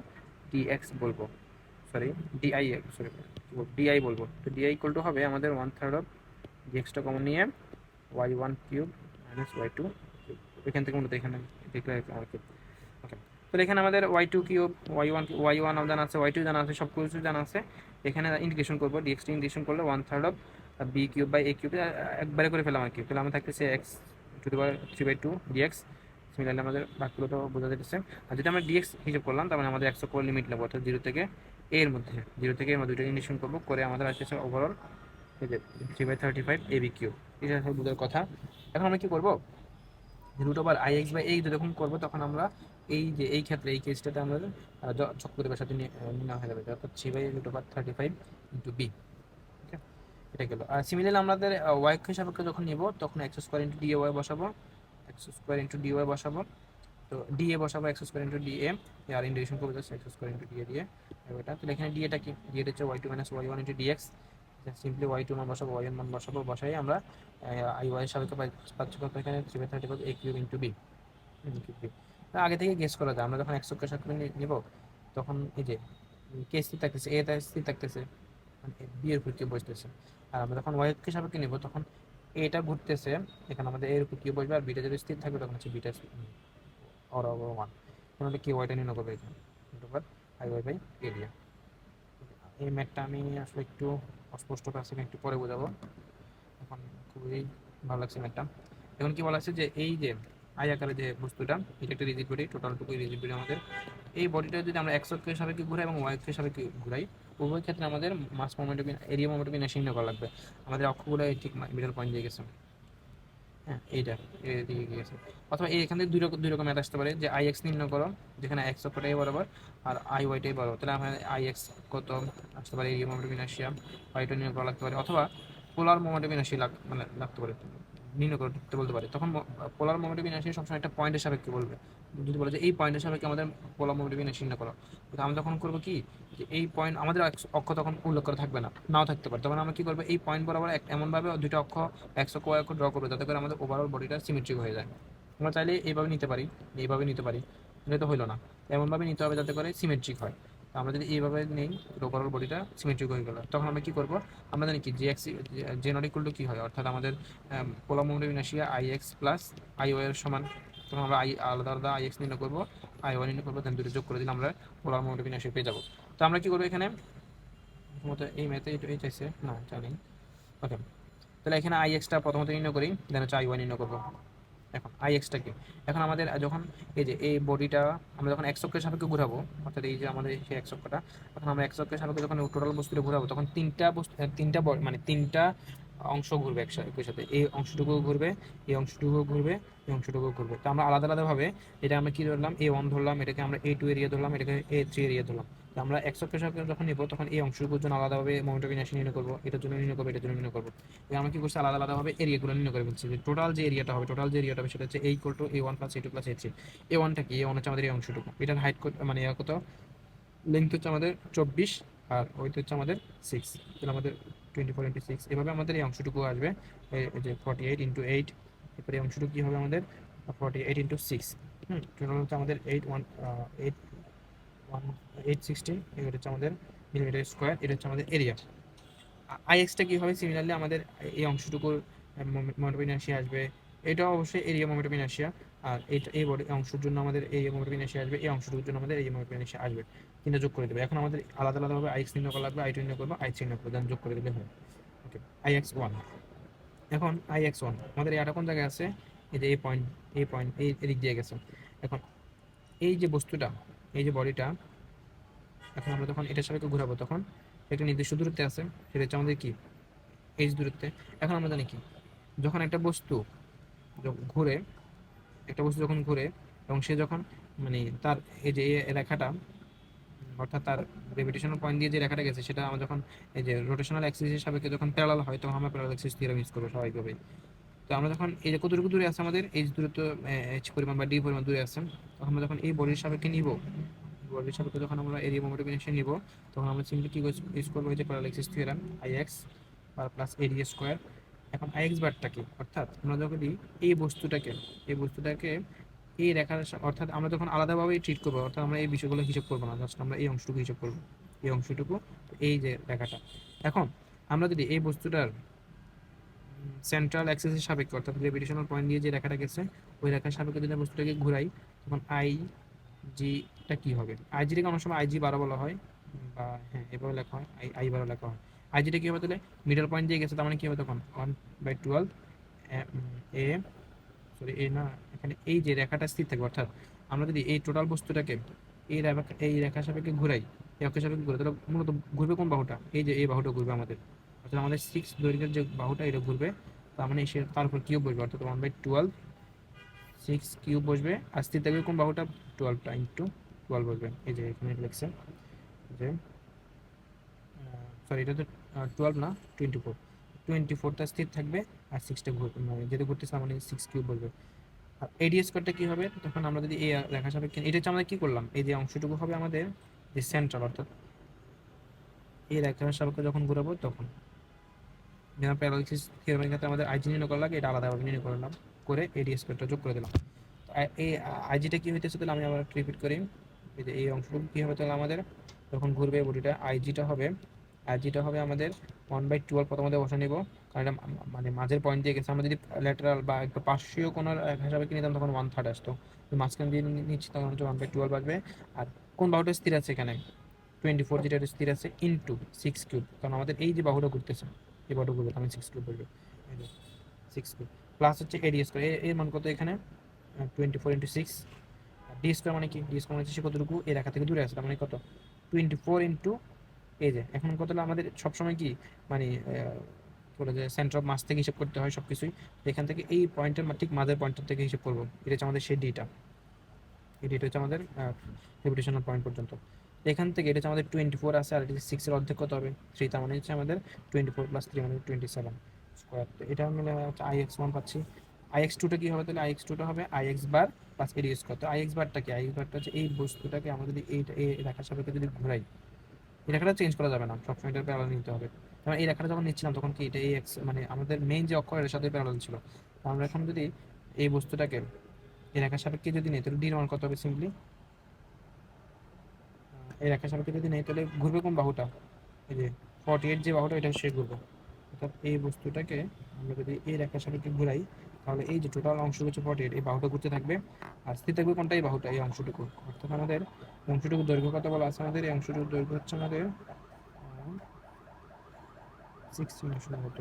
dx বলবো, সরি ডিআই, সরি ডিআই বলবো। তো ডিআই ইকুয়াল টু হবে আমাদের 1/3 অফ ডিএক্সটা কমন নিয়ে y1 cube minus y2 cube. এখান থেকে মূলত এখানে দেখলে আর কি। ওকে, তো এখানে আমাদের y2 কিউব, y1 জানা আছে, y2 জানা আছে, সব কিছু জানা আছে। এখানে ইন্টিগ্রেশন করবো, ডিএক্সটা ইন্টিগ্রেশন করলে 1/3 অফ b কিউব/a কিউব একবারে করে ফেলাম আর কি। তাহলে আমার থাকতেছে x⁵² ডিএক্স। সিমিলারলি আমাদের বাকিগুলো তো বোঝা যাচ্ছে। আর যদি আমরা ডিএক্স হিসাব করলাম, তার মানে আমাদের একশো করে লিমিট নেবো, অর্থাৎ 0 থেকে a এর মধ্যে, 0 থেকে এর মধ্যে দুটো ইন্টিগ্রেশন করবো, করে আমাদের আসছে ওভারঅল এই যে 3/35 ab কিউব। এটা হচ্ছে বোঝার কথা। এখন আমরা কি করবো, √i(x/a) যখন করবো তখন আমরা এই যে এই ক্ষেত্রে এই কেসটাতে আমাদের চক্রদেবের সাথে নেওয়া হয়ে যাবে, অর্থাৎ 3/√35 b। ওকে, এটা গেল। আর সিমিলারলি আমাদের ওয়াই অক্ষের সাপেক্ষে যখন নেব তখন x² বসাবো, x² বসাবো। তো ডিএ বসাবো, x² আর ইন্টিগ্রেশন করবো জাস্ট x² দিয়ে এটা। তো এখানে ডিএটা কি, ডিএটা হচ্ছে y2 - y1 × dx। Simply y2 মান বসাবো, y1 মান বসাবো, বসাই আমরা আই ওয়াই এর সাপেক্ষে পাচ্ছি কত, এখানে 3/35 a³ × b। আগে থেকে গেস করা যায়, আমরা যখন x অক্ষের সাপেক্ষে নিব তখন এই যে কে স্থির থাকতেছে, এ স্থির থাকতেছে, মানে বি এর উপর কিউব বসতেছে। আর আমরা যখন ওয়াই অক্ষের সাপেক্ষে নিব তখন এটা ঘুরতেছে, এখানে আমাদের এর উপর কিউব বসবে, আর বিটা যদি স্থির থাকবে তখন হচ্ছে বিটা or over 1। তাহলে কি ওয়াইটা নির্ণয় করবে, এখানে i/a দিয়ে। এই ম্যাথটা আমি আসলে একটু অস্পষ্ট আছে, একটু পরে বোঝাবো। এখন খুবই ভালো লাগছে ম্যাথটা। এখন কি বলা আছে যে এই যে আই আকারে যে বস্তুটা, এটা একটা রিজিড বডি, টোটালটুকুই রিজিড বডি আমাদের। এই বডিটা যদি আমরা এক্স অক্ষের সাপেক্ষে ঘুরাই এবং ওয়াই অক্ষের সাপেক্ষে ঘুরাই, উভয় ক্ষেত্রে আমাদের মাস মোমেন্টাম, এরিয়া মোমেন্টাম ইনার্সি নির্ণয় করা লাগবে। আমাদের অক্ষগুলো ঠিক মিডল পয়েন্ট দিয়ে গেছে, হ্যাঁ এইটা এদিকে গিয়েছে। অথবা এখান থেকে দুই রকম ম্যাথ আসতে পারে, যে আই এক্স নির্ণয় করো, যেখানে এক্স অক্ষটাই বরাবর আর আই ওয়াইটাই বরাবর। তাহলে আমরা আই এক্স কত আসতে পারে, এরিয়া মোমেন্টাম ইনার্সিয়া ওয়াইটা নির্ণয় করা লাগতে পারে। অথবা পোলার মোমেন্টাম ইনার্সি মানে লাগতে পারে, নির্ণয় করতে বলতে পারে। তখন পোলার মোমেন্টাম ইনার্সি সবসময় একটা পয়েন্টের সাপেক্ষে বলবে। যদি বলে যে এই পয়েন্টের সাপেক্ষে আমাদের পোলার মোমেন্টাম ইনার্সি নির্ণয় করো, তো আমরা তখন করবো কি, যে এই পয়েন্ট আমাদের অক্ষ তখন উল্লেখ করা থাকবে না, নাও থাকতে পারে। তখন আমরা কি করবো, এই পয়েন্ট বরাবর এমনভাবে দুটো অক্ষ এক্স অক্ষ ওয়াই অক্ষ ড্র করবো যাতে করে আমাদের ওভারঅল বডিটা সিমেট্রিক হয়ে যায়। আমরা চাইলে এইভাবে নিতে পারি, এইভাবে নিতে পারি, এটা তো হইলো না, এমনভাবে নিতে হবে যাতে করে সিমেট্রিক হয়। তো আমরা যদি এইভাবে নেই, ওভারঅল বডিটা সিমেট্রিক হয়ে গেল, তখন আমরা কি করবো, আমরা জানি কি যে এক্স যে নট ইকুয়াল টু কি হয়, অর্থাৎ আমাদের polar momentum inertia I X plus I Y এর সমান। তখন আমরা আলাদা আলাদা আই এক্স নির্ণয় করবো, আই ওয়াই নির্ণয় করবো, দেন দুটো যোগ করে দিলে আমরা পোলার মোমেন্টাম ইনার্সিয়া পেয়ে যাবো। তো আমরা কি করবো, এখানে প্রথমত এই ম্যাথে এই চাইছে না, জানি। ওকে, তাহলে এখানে আই এক্সটা প্রথমত নির্ণয় করি, দেন হচ্ছে আই ওয়াই নির্ণয় করবো। এখন আই এক্সটা কি, এখন আমাদের যখন এই যে এই বডিটা আমরা যখন এক অক্ষের সাপেক্ষে ঘুরাবো, অর্থাৎ এই যে আমাদের সেই এক অক্ষটা, তখন আমরা এক অক্ষের সাপেক্ষে যখন টোটাল বস্তুটা ঘুরাবো তখন মানে তিনটা অংশ ঘুরবে একই সাথে। এই অংশটুকু ঘুরবে, এই অংশটুকু ঘুরবে, এই অংশটুকু ঘুরবে। তো আমরা আলাদা আলাদাভাবে এটা আমরা কি ধরলাম, A1 ধরলাম, এটাকে আমরা A2 এরিয়া ধরলাম, এটাকে A3 এরিয়া ধরলাম। তো আমরা এক অক্ষের সাপেক্ষে যখন নিব তখন এই অংশটুকুর জন্য আলাদাভাবে মোমেন্টাম ইনার্সি নির্ণয় করবো, এটার জন্য নির্ণয় করবো, এটার জন্য নির্ণয় করবো। আমরা কি করছি, আলাদা আলাদাভাবে এরিয়াগুলো নির্ণয় করে ফেলছি, যে টোটাল যে এরিয়াটা হবে সেটা হচ্ছে A=A1 + A2 + A3। A1টা কি, A1 হচ্ছে আমাদের এই অংশটুকু, এটার হাইট মানে কত, লেন্থ হচ্ছে আমাদের 24, আর ওইটা হচ্ছে আমাদের 6। তাহলে আমাদের 24 × 6, এভাবে আমাদের এই অংশটুকু আসবে, এই যে 48 × 8। এরপরে এই অংশটুকু কি হবে আমাদের 48 × 6। টোটাল হচ্ছে আমাদের 816, এটা হচ্ছে আমাদের মিলিমিটার স্কোয়ার, এটা হচ্ছে আমাদের এরিয়া। আই এক্সটা কি হবে, সিমিলারলি আমাদের এই অংশটুকুর মোমেন্টাম ইনার্সিয়া আসবে, এটা অবশ্যই এরিয়া মোমেন্টাম ইনার্সিয়া। আর এইটা এই বডি অংশের জন্য আমাদের এই মোমেন্টাম ইনার্সিয়া আসবে, এই অংশটুকুর জন্য আমাদের এই মোমেন্টাম ইনার্সিয়া আসবে। তিনটা যোগ করে দেবে। এখন আমাদের আলাদা আলাদাভাবে আই এক্স নির্ণয় করা লাগবে, আই টু নির্ণয় করবো, আই থ্রি নির্ণয় করবো, দেন যোগ করে দিলে হয়। ওকে, আই এক্স 1। এখন আই এক্স 1 আমাদের এটা কোন জায়গায় আছে, এই যে এই পয়েন্ট এই এদিক দিয়ে গেছে। এখন এই যে বস্তুটা, এই যে বডিটা, এখন আমরা যখন এটার সাপেক্ষে ঘুরাবো তখন একটা নির্দিষ্ট দূরত্বে আছে, সেটা হচ্ছে আমাদের কি এইচ দূরত্বে। এখন আমরা জানি কি, যখন একটা বস্তু ঘুরে, একটা বস্তু যখন ঘুরে এবং সে যখন মানে তার এই যে এই রেখাটা, অর্থাৎ তার গ্রেভিটেশনাল পয়েন্ট দিয়ে যে রেখাটা গেছে সেটা আমরা যখন এই যে রোটেশনাল অ্যাক্সিসের সাপেক্ষে যখন প্যারালাল হয় তখন আমরা প্যারালাল অ্যাক্সিস থিওরেম ইউজ করবো স্বাভাবিকভাবে। তো আমরা যখন এই যে কতটুকু দূরে আছে আমাদের এইচ দূরত্ব, এইচ পরিমাণ বা ডি পরিমাণ দূরে আছে, তখন আমরা যখন এই বডির সাপেক্ষে নিব, বডির সাপেক্ষে যখন আমরা এরিয়া মোমেন্ট অফ ইনার্শিয়া নিব, তখন আমরা সিম্পলি কি ইউজ করবো, এই যে parallel Axis theorem, I X bar plus area square. এখন আই এক্স বারটা কি, অর্থাৎ আমরা যখন এই বস্তুটাকে এই রেখার অর্থাৎ আমরা যখন আলাদাভাবে ট্রিট করবো, অর্থাৎ আমরা এই বিষয়গুলো হিসাব করবো না, জাস্ট আমরা এই অংশটুকু হিসাব করবো, এই অংশটুকু, এই যে রেখাটা। এখন আমরা যদি এই বস্তুটার সেন্ট্রাল অ্যাক্সিসের সাপেক্ষে, অর্থাৎ গ্রেভিটেশনাল পয়েন্ট দিয়ে যে রেখাটা গেছে ওই রেখার সাপেক্ষে যদি বস্তুটাকে ঘুরাই, তখন আই জিটা কি হবে, আই জিটাকে অনেক সময় আই জি বারো বলা হয়, বা হ্যাঁ এভাবে লেখা হয়, আই আই বারো লেখা হয়। আই জিটা কি হবে তাহলে, মিডল পয়েন্ট দিয়ে গেছে, তার মানে কি হবে তখন 1/12 এ, সরি এ না, এখানে এই যে রেখাটা স্থির থাকবে, অর্থাৎ আমরা যদি এই টোটাল বস্তুটাকে এই রেখার সাপেক্ষে ঘুরাই, এই অক্ষের সাপেক্ষে ঘুরে, তাহলে মূলত ঘুরবে কোন বাহুটা, এই যে এই বাহুটা ঘুরবে আমাদের, অর্থাৎ আমাদের 6 দৈর্ঘ্যের যে বাহুটা এটা ঘুরবে, তার মানে সে তার উপর কিউব বসবে, অর্থাৎ 1/12 6 কিউব বসবে, আর স্থির থাকবে কোন বাহুটা, 12টা ইন্টু 12 বসবে, এই যে এখানে লিখছে যে সরি এটা তো 12 না, 24টা স্থির থাকবে, আর 6টা ঘুরবে, মানে যেটা ঘুরতেছে মানে 6 কিউব বসবে। আর এডিএস স্কোয়ারটা কি হবে, তখন আমরা যদি এই রেখা সাপেক্ষে, এটা হচ্ছে আমরা কি করলাম, এই যে অংশটুকু হবে আমাদের যে সেন্ট্রাল, অর্থাৎ এই রেখার সাপেক্ষে যখন ঘুরাবো তখন যেমন প্যারালাইসিস থিওরেমের ক্ষেত্রে আমাদের আইজি নির্ণয় করা লাগে, এটা আলাদাভাবে নির্ণয় করলাম, করে এডিএস স্কোয়ারটা যোগ করে দিলাম। এই আইজিটা কি হইতেছে তাহলে আমি আবার রিপিট করি, এই যে এই অংশটুকু কি হবে তাহলে আমাদের যখন ঘুরবে বডিটা, আইজিটা হবে আমাদের 1/12, প্রথমত বসে নিব, কারণ এটা মানে মাঝের পয়েন্ট দিয়ে গেছে। আমরা যদি ল্যাটারাল বা একটু পার্শ্বীয় কোনো হিসাবে কিনে নিতাম তখন 1/3 আসতো, মাঝখান দিয়ে নিচ্ছি তখন হচ্ছে 1/12 আসবে। আর কোন বাহুটা স্থির আছে এখানে, 24 যেটা স্থির আছে, ইন্টু 6 কিউব, কারণ আমাদের এই যে বাহুটা ঘুরতেছে এই বাহুটা ঘুরবে, আমি 6 কিউব বলবো, এই যে 6 কিউব প্লাস হচ্ছে এডিএস করে এর মান কত এখানে, 24 × 6। আর ডি স্কোয়ার মানে কি, ডি স্কোয়ার মানে হচ্ছে সে কতটুকু এই রেখা থেকে দূরে আছে, তার মানে কত, 24 ইন্টু এই যে, এখন কত হলো আমাদের সবসময় কি মানে বলে যে সেন্টার অফ মাস থেকে হিসাব করতে হয় সব কিছুই, এখান থেকে এই পয়েন্টের ঠিক মাঝের পয়েন্টের থেকে হিসাব করবো, এটা হচ্ছে আমাদের সেই ডিটা, এই ডিটা হচ্ছে আমাদের গ্রেভিটেশনাল পয়েন্ট পর্যন্ত। এখান থেকে এটা হচ্ছে আমাদের 24 আছে, আর এটা 6-এর অর্ধেক কত হবে 3, তার মানে হচ্ছে আমাদের 24 + 3 মানে 27 স্কোয়ার। তো এটা মিলে হচ্ছে IX1 পাচ্ছি। IX2টা কি হবে তাহলে, IX2টা হবে IX বার প্লাস এরিয়া স্কোয়ার। তো IX বারটা কি, IX বারটা হচ্ছে এই বস্তুটাকে আমরা যদি এই রেখার সাপেক্ষে যদি ঘুরাই, এই রেখাটা চেঞ্জ করা যাবে না, সবসময় এটা প্যারালাল নিতে হবে। কারণ এই রেখাটা যখন নিচ্ছিলাম তখন কি এটা এই এক্স মানে আমাদের মেইন যে অক্ষ এর সাথে প্যারালাল ছিল। তো আমরা এখন যদি এই বস্তুটাকে এই রেখার সাপেক্ষে যদি নিই তাহলে ডির মান কত হবে, সিম্পলি এই রেখার সাপেক্ষে যদি নেই তাহলে ঘুরবে কোন বাহুটা, এই যে 48 যে বাহুটা এটা সে ঘুরবে। অর্থাৎ এই বস্তুটাকে আমরা যদি এই রেখার সাপেক্ষে ঘুরাই, তাহলে এই যে টোটাল অংশ হচ্ছে 48, এই বাহুটা ঘুরতে থাকবে, আর স্থির থাকবে কোনটা, এই বাহুটা, এই অংশটুকু। অর্থাৎ আমাদের অংশটুকু দৈর্ঘ্য কত বলা আছে, আমাদের এই অংশটুকু দৈর্ঘ্য হচ্ছে আমাদের 16 সম্ভবত,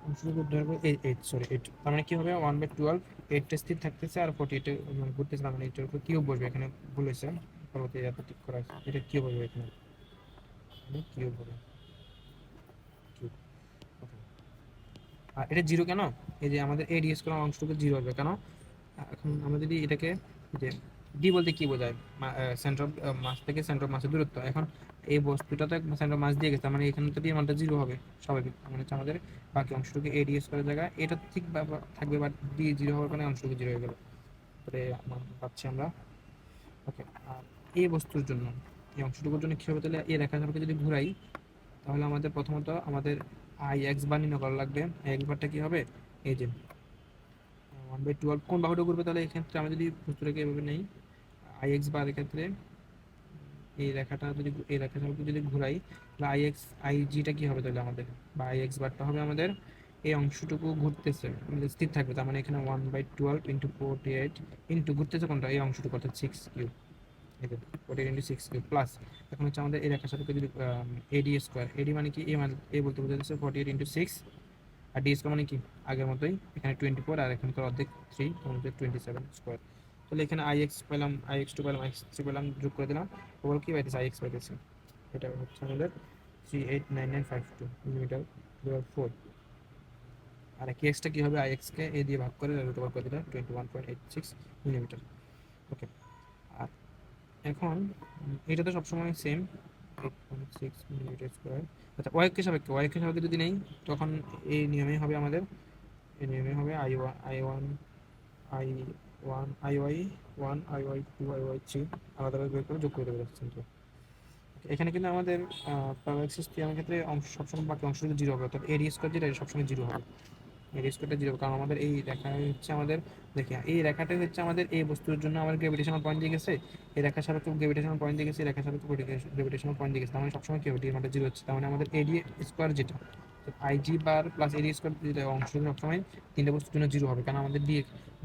অংশটুকুর দৈর্ঘ্য 8, সরি 8, তার মানে কি হবে 1/12, 8টা স্থির থাকতেছে আর 48 মানে ঘুরতেছে, মানে এইটার উপর কিউব বসবে, এখানে ভুল হয়েছে, পরবর্তী এত ঠিক করা হয়েছে, এটা কিউব হবে, এখানে কিউব হবে, কিউব। আর এটা জিরো কেন, এই যে আমাদের এডিএস করা অংশটুকু জিরো হবে কেন, এখন আমরা যদি এটাকে যে ডি বলতে কি বোঝায়, সেন্টার অফ মাস থেকে সেন্টার অফ মাসের দূরত্ব। এখন এই বস্তুটা তো সেন্টার অফ মাস দিয়ে গেছে, মানে এখানে তো ডি মানটা জিরো হবে স্বাভাবিক, মানে হচ্ছে আমাদের বাকি অংশটুকু এডিএস করার জায়গায় এটা ঠিক থাকবে, বা ডি জিরো হওয়ার কারণে অংশটুকু জিরো হয়ে গেল, তাহলে পাচ্ছি আমরা। ওকে, আর এই বস্তুর জন্য এই অংশটুকুর জন্য কী হবে তাহলে, এই রেখাটাকে যদি ঘুরাই তাহলে আমাদের প্রথমত আমাদের IX বার নির্ণয় করা লাগবে। IX বারটা কি হবে, এই যে 1/12 কোন বাহুটা ঘুরবে, তাহলে এক্ষেত্রে আমরা যদি বস্তুটাকে এভাবে নেই, IX বার ক্ষেত্রে এই রেখাটা যদি এই রেখাটাকে যদি ঘুরাই তাহলে IGটা কি হবে তাহলে আমাদের, বা IX বারটা হবে আমাদের এই অংশটুকু ঘুরতেছে মানে স্থির থাকবে, তার মানে এখানে 1/12 × 48 ইন্টু ঘুরতেছে কোনটা, এই অংশটুকু, অর্থাৎ 6 কিউব, এই যে 48 × 6 কিউব প্লাস, এখন হচ্ছে আমাদের এই রেখার সাথে যদি AD স্কোয়ার, AD মানে কি, এ বলতে বোঝাচ্ছে 48 × 6, আর ডি স্কোয়ার মানে কি আগের মতোই, এখানে 24 আর এখানে তো অর্ধেক 3, তখন হচ্ছে 27 স্কোয়ার। তাহলে এখানে আই এক্স পেলাম, আই এক্স টু পেলাম, এক্স থ্রি পেলাম, যোগ করে দিলাম, ওভারঅল কি পাইতেছে, আই এক্স পাইতেছে। এটা হচ্ছে আমাদের 389952 mm/4। আর কি এক্সটা কী হবে, আই এক্সকে এ দিয়ে ভাগ করে রুট ওভার করে দিলে 21.86 মিলিমিটার। ওকে। আর এখন এটা তো সবসময় সেম 8.6 মিলিমিটার স্কোয়ার। আচ্ছা ওয়াইকে সাপেক্ষে যদি নেই তখন এই নিয়মেই হবে আমাদের, এই নিয়মে হবে I Y one, I Y two, I Y three আলাদাভাবে বের করে যোগ করে দেবে কিন্তু এখানে কিন্তু আমাদের প্যারালাক্সিস থিওরামের ক্ষেত্রে অংশ সবসময় বাকি অংশগুলো জিরো হবে, অর্থাৎ এডি স্কোয়ার যেটা সবসময় জিরো হবে। এডি স্কোয়ারটা জিরো, কারণ আমাদের এই রেখা হচ্ছে আমাদের, দেখি এই রেখাটা হচ্ছে আমাদের এই বস্তুর জন্য আমার গ্র্যাভিটেশনাল পয়েন্ট দিয়ে গেছে, এই রেখার সাপেক্ষে গ্র্যাভিটেশনাল পয়েন্ট দিয়ে গেছে, এই রেখার সাপেক্ষে গ্র্যাভিটেশনাল পয়েন্ট দিয়ে গেছে, তার মানে সবসময় কি হবে, ডি মানটা জিরো হচ্ছে, তার মানে আমাদের এডি স্কোয়ার যেটা আইজি বার প্লাস এডি স্কোয়ার যেটা অংশগুলো সবসময় তিনটা বস্তুর জন্য জিরো হবে, কারণ আমাদের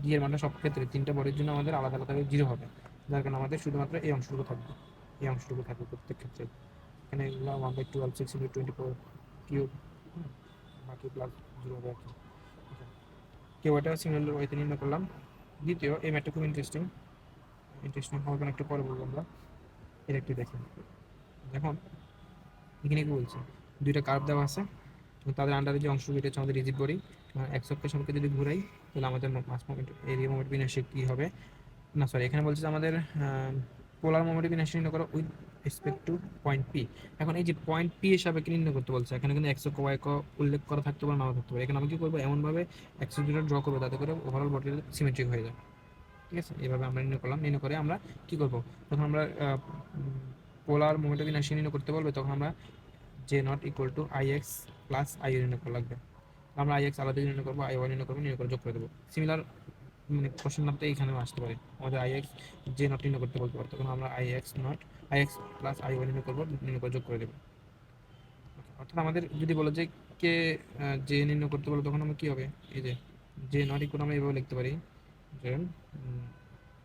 ডি এর মানটা সব ক্ষেত্রে তিনটা বডির জন্য আমাদের আলাদা আলাদাভাবে জিরো হবে, যার কারণে আমাদের শুধুমাত্র এই অংশটুকু থাকবে, এই অংশটুকু থাকবে প্রত্যেক ক্ষেত্রে। এখানে এগুলো 1/12 6/24 কিউব, বাকি প্লাস জিরো হবে আর কি। কেউ এটা সিমিলার ওয়েতে নির্ণয় করলাম। দ্বিতীয় এই ম্যাথটা খুব ইন্টারেস্টিং হওয়ার কারণে একটু পরে বলবো আমরা। এর একটু দেখি, এখন এখানে কি বলছে, দুইটা কার্ভ দেওয়া আছে, তাদের আন্ডারে যে অংশ এটা হচ্ছে আমাদের রিজিড বডি, এক্স অক্ষের সাপেক্ষে যদি ঘুরাই তাহলে আমাদের মাস মোমেন্ট এরিয়া মোমেন্ট বিন্যাসে কী হবে, না সরি এখানে বলছে যে আমাদের পোলার মোমেন্ট বিন্যাস নির্ণয় করো with respect two point P. এখন এই যে পয়েন্ট পি হিসাবে নির্ণয় করতে বলছে, এখানে কিন্তু এক্স অক্ষ ওয়াই অক্ষ উল্লেখ করা থাকতে পারে, নাও থাকতে পারে। এখানে আমি কি করবো, এমনভাবে এক্স দুটো ড্র করবো যাতে করে ওভারঅল বডিটা সিমেট্রিক হয়ে যায়। ঠিক আছে, এইভাবে আমরা নির্ণয় করলাম, নির্ণয় করে আমরা কি করবো, যখন আমরা পোলার মোমেন্ট বিন্যাস নির্ণয় করতে বলবে তখন আমরা J not equal to I X plus I নির্ণয় করা লাগবে। আমরা আই এক্স আলাদা নির্ণয় করবো, আই ওয়াই নির্ণয় করবো, নির্ণয় করে যোগ করে দেবো। সিমিলার মানে কোশ্চেন নামটা এইখানেও আসতে পারে, আমাদের আই এক্স জে নট নির্ণয় করতে বলতে পারে, তখন আমরা I X plus I Y নির্ণয় করবো, নির্ণয় করে যোগ করে দেবো। অর্থাৎ আমাদের যদি বলো যে কে জে নির্ণয় করতে বলো তখন আমরা কী হবে, এই যে জে নট ইকুয়াল আমরা এভাবে লিখতে পারি যে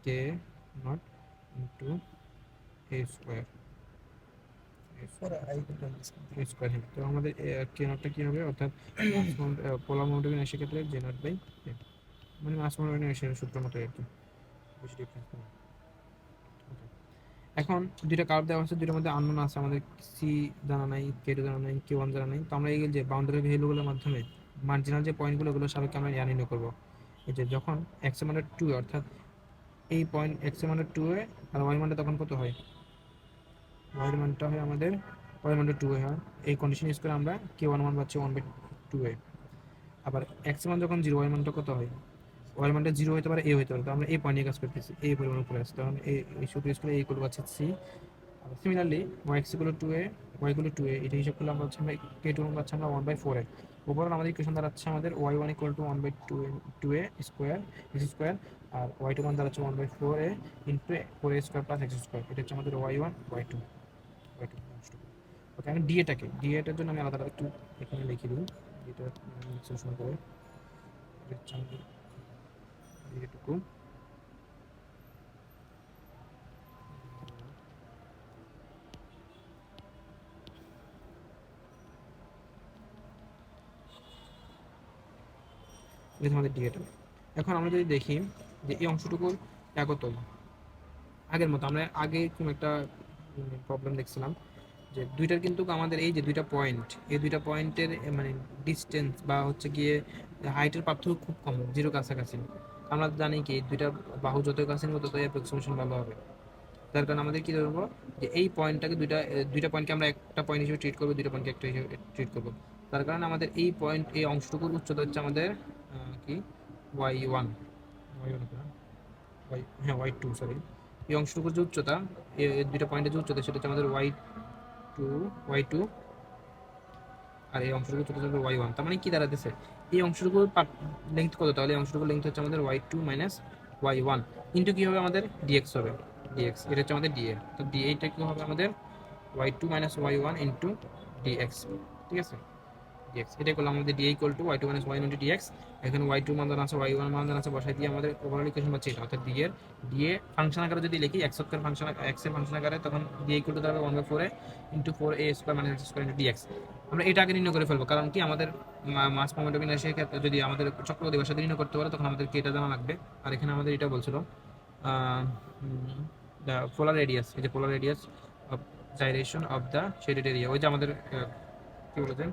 K nought into A square, square. তো আমাদের কে নটটা কী হবে, অর্থাৎ পোলার মোমেন্টাম সেক্ষেত্রে জে নট বাই মানে মাস মোমেন্টাম সূত্র মতো আর কি, বেশি ডিফারেন্স নেই। এখন দুইটা কার্ভ দেওয়া আছে, দুইটার মধ্যে আননোন আছে, আমাদের সি জানা নাই, কে টু জানা নাই, কে ওয়ান জানা নাই। তো আমরা এই যে বাউন্ডারি ভ্যালুগুলোর মাধ্যমে মার্জিনাল যে পয়েন্টগুলো ওগুলো সাপেক্ষে আমরা নির্ণয় করবো। এই যে যখন এক্স এর মানে 2 অর্থাৎ এই পয়েন্ট এক্স এর মানে 2 এ আর ওয়াই মানটা তখন কত হয়, ওয়াই মানটা হয় আমাদের ওয়াই মানটা 2 এ হয়, এই কন্ডিশন ইউজ করে আমরা কে ওয়ান মান পাচ্ছি 1/2 এ। আবার এক্স এর মান যখন 0 ওয়াই মানটা কত হয়, ওয়াই মানটা 0 হতে পারে, এ হতে পারে, তো আমরা এই পয়েন্টে কাজ করতেছি, এই পরিমাণ উপরে আছে, তখন এই সূত্র ইউজ করে এই করবো আছে C. Similarly Y X equal to A, Y equal to A, এটা হিসাব করলে আমরা হচ্ছে আমরা কে টু পাচ্ছি আমরা 1/4 এ। ওভারঅল আমাদের ইকুয়েশন দাঁড়াচ্ছে আমাদের Y one equal to 1/2 A square X square, আর ওয়াই টু মান দাঁড়াচ্ছে 1/4 A into 4 A square plus X square. এটা হচ্ছে আমাদের Y one Y two. Okay, আমি ডিএটার জন্য আমি আলাদা আলাদা একটু এখানে লিখে দিই, ডিটা সলিউশন করে এটুকু। এটা আমাদের ডিএটা। এখন আমরা যদি দেখি যে এই অংশটুকুর একতল আগের মতো, আমরা আগে কোনো একটা প্রবলেম দেখছিলাম যে দুইটার কিন্তু আমাদের এই যে দুইটা পয়েন্ট, এই দুইটা পয়েন্টের মানে ডিস্টেন্স বা হচ্ছে গিয়ে হাইটের পার্থক্য খুব কম, জিরো কাছাকাছি। আমরা জানি কি দুইটা বাহু যত কাছে নিব তত অ্যাপ্রক্সিমেশন ভালো হবে। তার কারণে আমাদের কী করবো, যে এই পয়েন্টটাকে দুইটা পয়েন্টকে আমরা একটা পয়েন্ট হিসেবে ট্রিট করবো, দুইটা পয়েন্টকে একটা হিসেবে ট্রিট করবো। তার কারণে আমাদের এই পয়েন্ট এই অংশটুকুর উচ্চতা হচ্ছে আমাদের কি Y one, Y two sorry. এই অংশটুকুর যে উচ্চতা, এই দুইটা পয়েন্টের যে উচ্চতা সেটা হচ্ছে আমাদের ওয়াই টু, আর এই অংশটুকু উচ্চতা হচ্ছে ওয়াই ওয়ান। তার মানে কি দাঁড়াতেছে, এই অংশটুকুর লেন্থ কত, তাহলে এই অংশটুকুর লেন্থ হচ্ছে আমাদের Y two minus Y one into কী হবে আমাদের ডিএক্স হবে, ডিএক্স এটা হচ্ছে আমাদের ডিএ। তো ডিএটা কী হবে আমাদের Y two minus Y one into DX. ঠিক আছে, ডিএক্স এটা করলাম আমাদের D equal to Y two minus Y into DX. এখানে ওয়াই টু মান আছে, ওয়াই ওয়ান মান আছে, বসাই দিয়ে আমাদের ওভারঅল ইকুয়েশন পাচ্ছি এটা, অর্থাৎ ডিএ ফাংশন আকারে যদি লিখি এক্স অক্ষের ফাংশন, এক্স এর ফাংশন আকারে, তখন ডি ইকুয়াল টু দাঁড়াবে 1/4 into 4 A square minus X square into D X. আমরা এটা আগে নির্ণয় করে ফেলবো, কারণ কি আমাদের মাস মোমেন্টাম ইনার্সিয়ার ক্ষেত্রে যদি আমাদের চক্রগতি ভাষা নির্ণয় করতে পারে তখন আমাদের এটা জানা লাগবে। আর এখানে আমাদের এটা বলছিল দ্য পোলার রেডিয়াস, এই যে polar radius of gyration of the shaded area, ওই যে আমাদের কি বলেছেন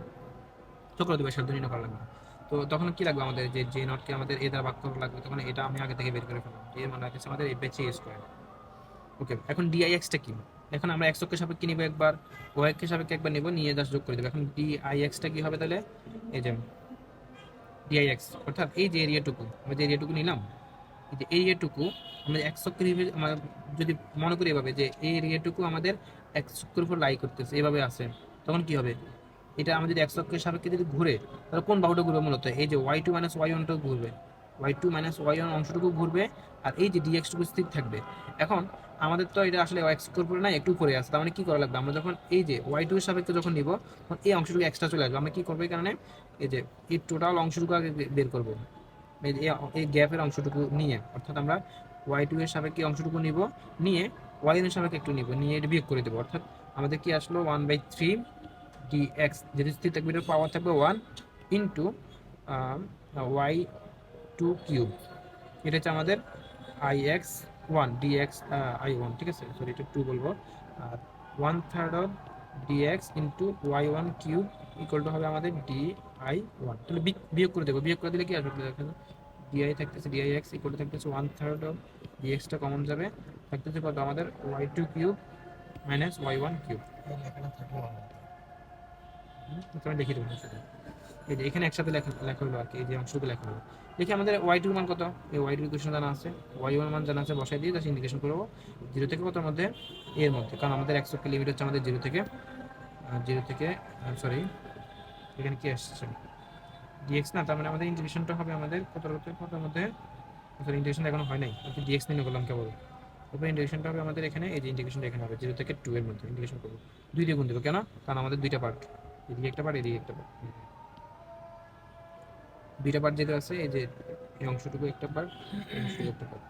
চক্রদিবসের নির্ণয় করা লাগবে। তো তখন কি লাগবে আমাদের, যে জে নটকে আমাদের এ দ্বারা ভাগ করা লাগবে, তখন এটা আমি আগে থেকে বের করে ফেললাম, এর মানে হচ্ছে আমাদের এ বেচে স্কোয়ার। ওকে, এখন ডিআইএক্সটা কি? এখন আমরা এক্স অক্ষের সাপেক্ষে নিব একবার, ওয়াই অক্ষের সাপেক্ষে একবার নিব, নিয়ে জাস্ট যোগ করে দেবো। এখন ডিআইএক্সটা কি হবে তাহলে, এই যে ডিআইএক্স অর্থাৎ এই যে এরিয়াটুকু, আমরা যে এরিয়াটুকু নিলাম, এই যে এরিয়াটুকু আমরা এক চক্রের আমরা যদি মনে করি এভাবে যে এই এরিয়াটুকু আমাদের এক চক্রের উপর লাই করতেছে, এভাবে আছে, তখন কি হবে, এটা আমরা যদি এক চক্রের সাপেক্ষে যদি ঘুরে, তাহলে কোন বাহুটা ঘুরবে মূলত, এই যে ওয়াই টু মাইনাস ওয়াই ওয়ানটাও ঘুরবে, Y two minus Y one অংশটুকু ঘুরবে, আর এই যে ডিএক্সটুকু স্থির থাকবে। এখন আমাদের তো এটা আসলে এক চক্রের উপরে না, একটু উপরে আছে, তার মানে কি করা লাগবে, আমরা যখন এই যে ওয়াই টু এর সাপেক্ষে যখন নিব, তখন এই অংশটুকু এক্সট্রা চলে আসবে, আমরা কি করবো এই কারণে, এই যে এই টোটাল অংশটুকু আগে বের করবো, এই গ্যাপের অংশটুকু নিয়ে, অর্থাৎ আমরা ওয়াই টু এর সাপেক্ষে অংশটুকু নিব, নিয়ে ওয়াই এর সাপেক্ষে একটু নিব, নিয়ে এটা বিয়োগ করে দেবো, অর্থাৎ আমাদের কি আসলো 1/3 ডিএক্স, যেহেতু স্থির থাকবে এটার পাওয়ার থাকবে 1 ইন্টু ওয়াই টু কিউব, এটা হচ্ছে আমাদের I X one DX I one, ঠিক আছে, সরি এটা টু বলবো, আর 1/3 of dx into Y one cube equal to হবে আমাদের ডি আই ওয়ান। তাহলে বিয়োগ করে দেবো, বিয়োগ করে দিলে কি আসবে দেখেন, ডিআই থাকতেছে ডিআই এক্স ইকুয়াল টু থাকতেছে 1/3 অফ ডিএক্সটা কমন যাবে, থাকতেছে কত আমাদের Y two cube minus Y one cube. আমি লিখে দেবো সেটা, এই যে এখানে একসাথে লেখা লেখা হলো আর কি, এই যে অংশগুলো লেখা হলো। দেখি আমাদের ওয়াই টুর মান কত, এই ওয়াই টুর ইকুয়েশন জানা আছে, ওয়াই ওয়ান মান জানা আছে, বসাই দিয়ে জাস্ট ইন্টিগ্রেশন করবো 0 থেকে কতর মধ্যে, এর মধ্যে, কারণ আমাদের এক্স অক্ষের লিমিট হচ্ছে আমাদের 0 থেকে সরি এখানে কি আসছে ডিএক্স না, তার মানে আমাদের ইন্টিগ্রেশনটা হবে আমাদের কতর মধ্যে, সরি ইন্টিগ্রেশন এখনো হয় নাই, ডিএক্স নিয়ে করলাম কেবল, তারপরে ইন্টিগ্রেশনটা হবে আমাদের এখানে, এই যে ইন্টিগ্রেশনটা এখানে হবে 0 থেকে 2 এর মধ্যে ইন্টিগ্রেশন করবো, 2 দিয়ে গুণ দেবো কেন, কারণ আমাদের দুইটা পার্ট, এদিকে একটা পার্ট এদিকে একটা পার্ট, দুইটা পার্ট যেটা আছে, এই যে এই অংশটুকু একটা পার্ট, এই অংশটুকু একটা পার্ট,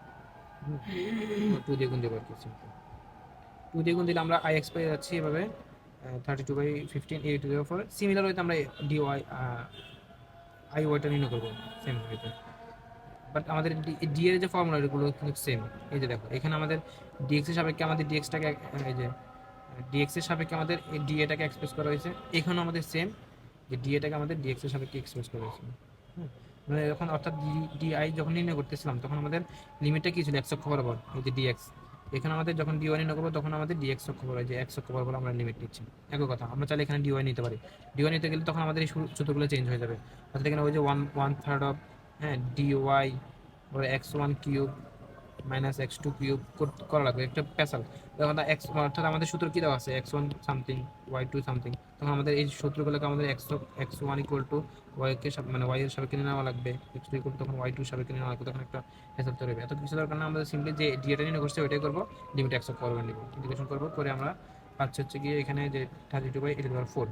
2 দিয়ে গুণ দেবো আর কি, সিম্পল 2 দিয়ে গুণ দিলে আমরা আই এক্স পেয়ে যাচ্ছি এভাবে 32/15 এ টু দি পাওয়ার 4। সিমিলার হয়তো আমরা ডি ওয়াই আই ওয়াইটা নির্ণয় করবো সেম হয়তো, বাট আমাদের ডি এর যে ফর্মুলা এগুলো কিন্তু সেম। এই যে দেখো এখানে আমাদের ডিএক্স এর সাপেক্ষে আমাদের ডিএক্সটাকে, এই যে ডিএক্স এর সাপেক্ষে আমাদের ডি এটাকে এক্সপ্রেস করা হয়েছে, এখানেও আমাদের সেম, যে ডি এটাকে আমাদের ডিএক্স এর সাপেক্ষে এক্সপ্রেস করা হয়েছে। মানে যখন অর্থাৎ ডিআই যখন নির্ণয় করতেছিলাম, তখন আমাদের লিমিটটা কি ছিল, এক্স অক্ষ বরাবর, এই যে ডিএক্স, এখানে আমাদের যখন ডিওয়াই নির্ণয় করবো, তখন আমাদের ডিএক্স অক্ষ বরাবর, যে এক্স অক্ষ বরাবর আমরা লিমিট নিচ্ছি, একই কথা। আমরা চাইলে এখানে ডিওয়াই নিতে পারি, ডিওয়াই নিতে গেলে তখন আমাদের এই সূত্রগুলো চেঞ্জ হয়ে যাবে, অর্থাৎ এখানে ওই যে 1/3 অফ, হ্যাঁ, DY X one cube minus X two cube করা লাগবে, একটা পেশাল। তখন এক্স অর্থাৎ আমাদের সূত্র কী দেওয়া আছে, X one something Y two something, তখন আমাদের এই সূত্রগুলোকে আমাদের এক্স ওয়ান ইকুয়াল টু ওয়াইকে মানে ওয়াই এর সাপেক্ষে নেওয়া লাগবে, এক্স টু ইকুয়াল টু তখন ওয়াই টু সাপেক্ষে নেওয়া লাগবে, তখন একটা পেশাল তৈরি হবে। এত কিছু দরকার না, আমাদের সিম্পলি যে ডিএটা নিয়ে করছে ওইটাই করবো, লিমিট এক্স করবো, নিব ইন্টিগ্রেশন করবো, করে আমরা পাচ্ছি হচ্ছে গিয়ে এখানে যে 32/4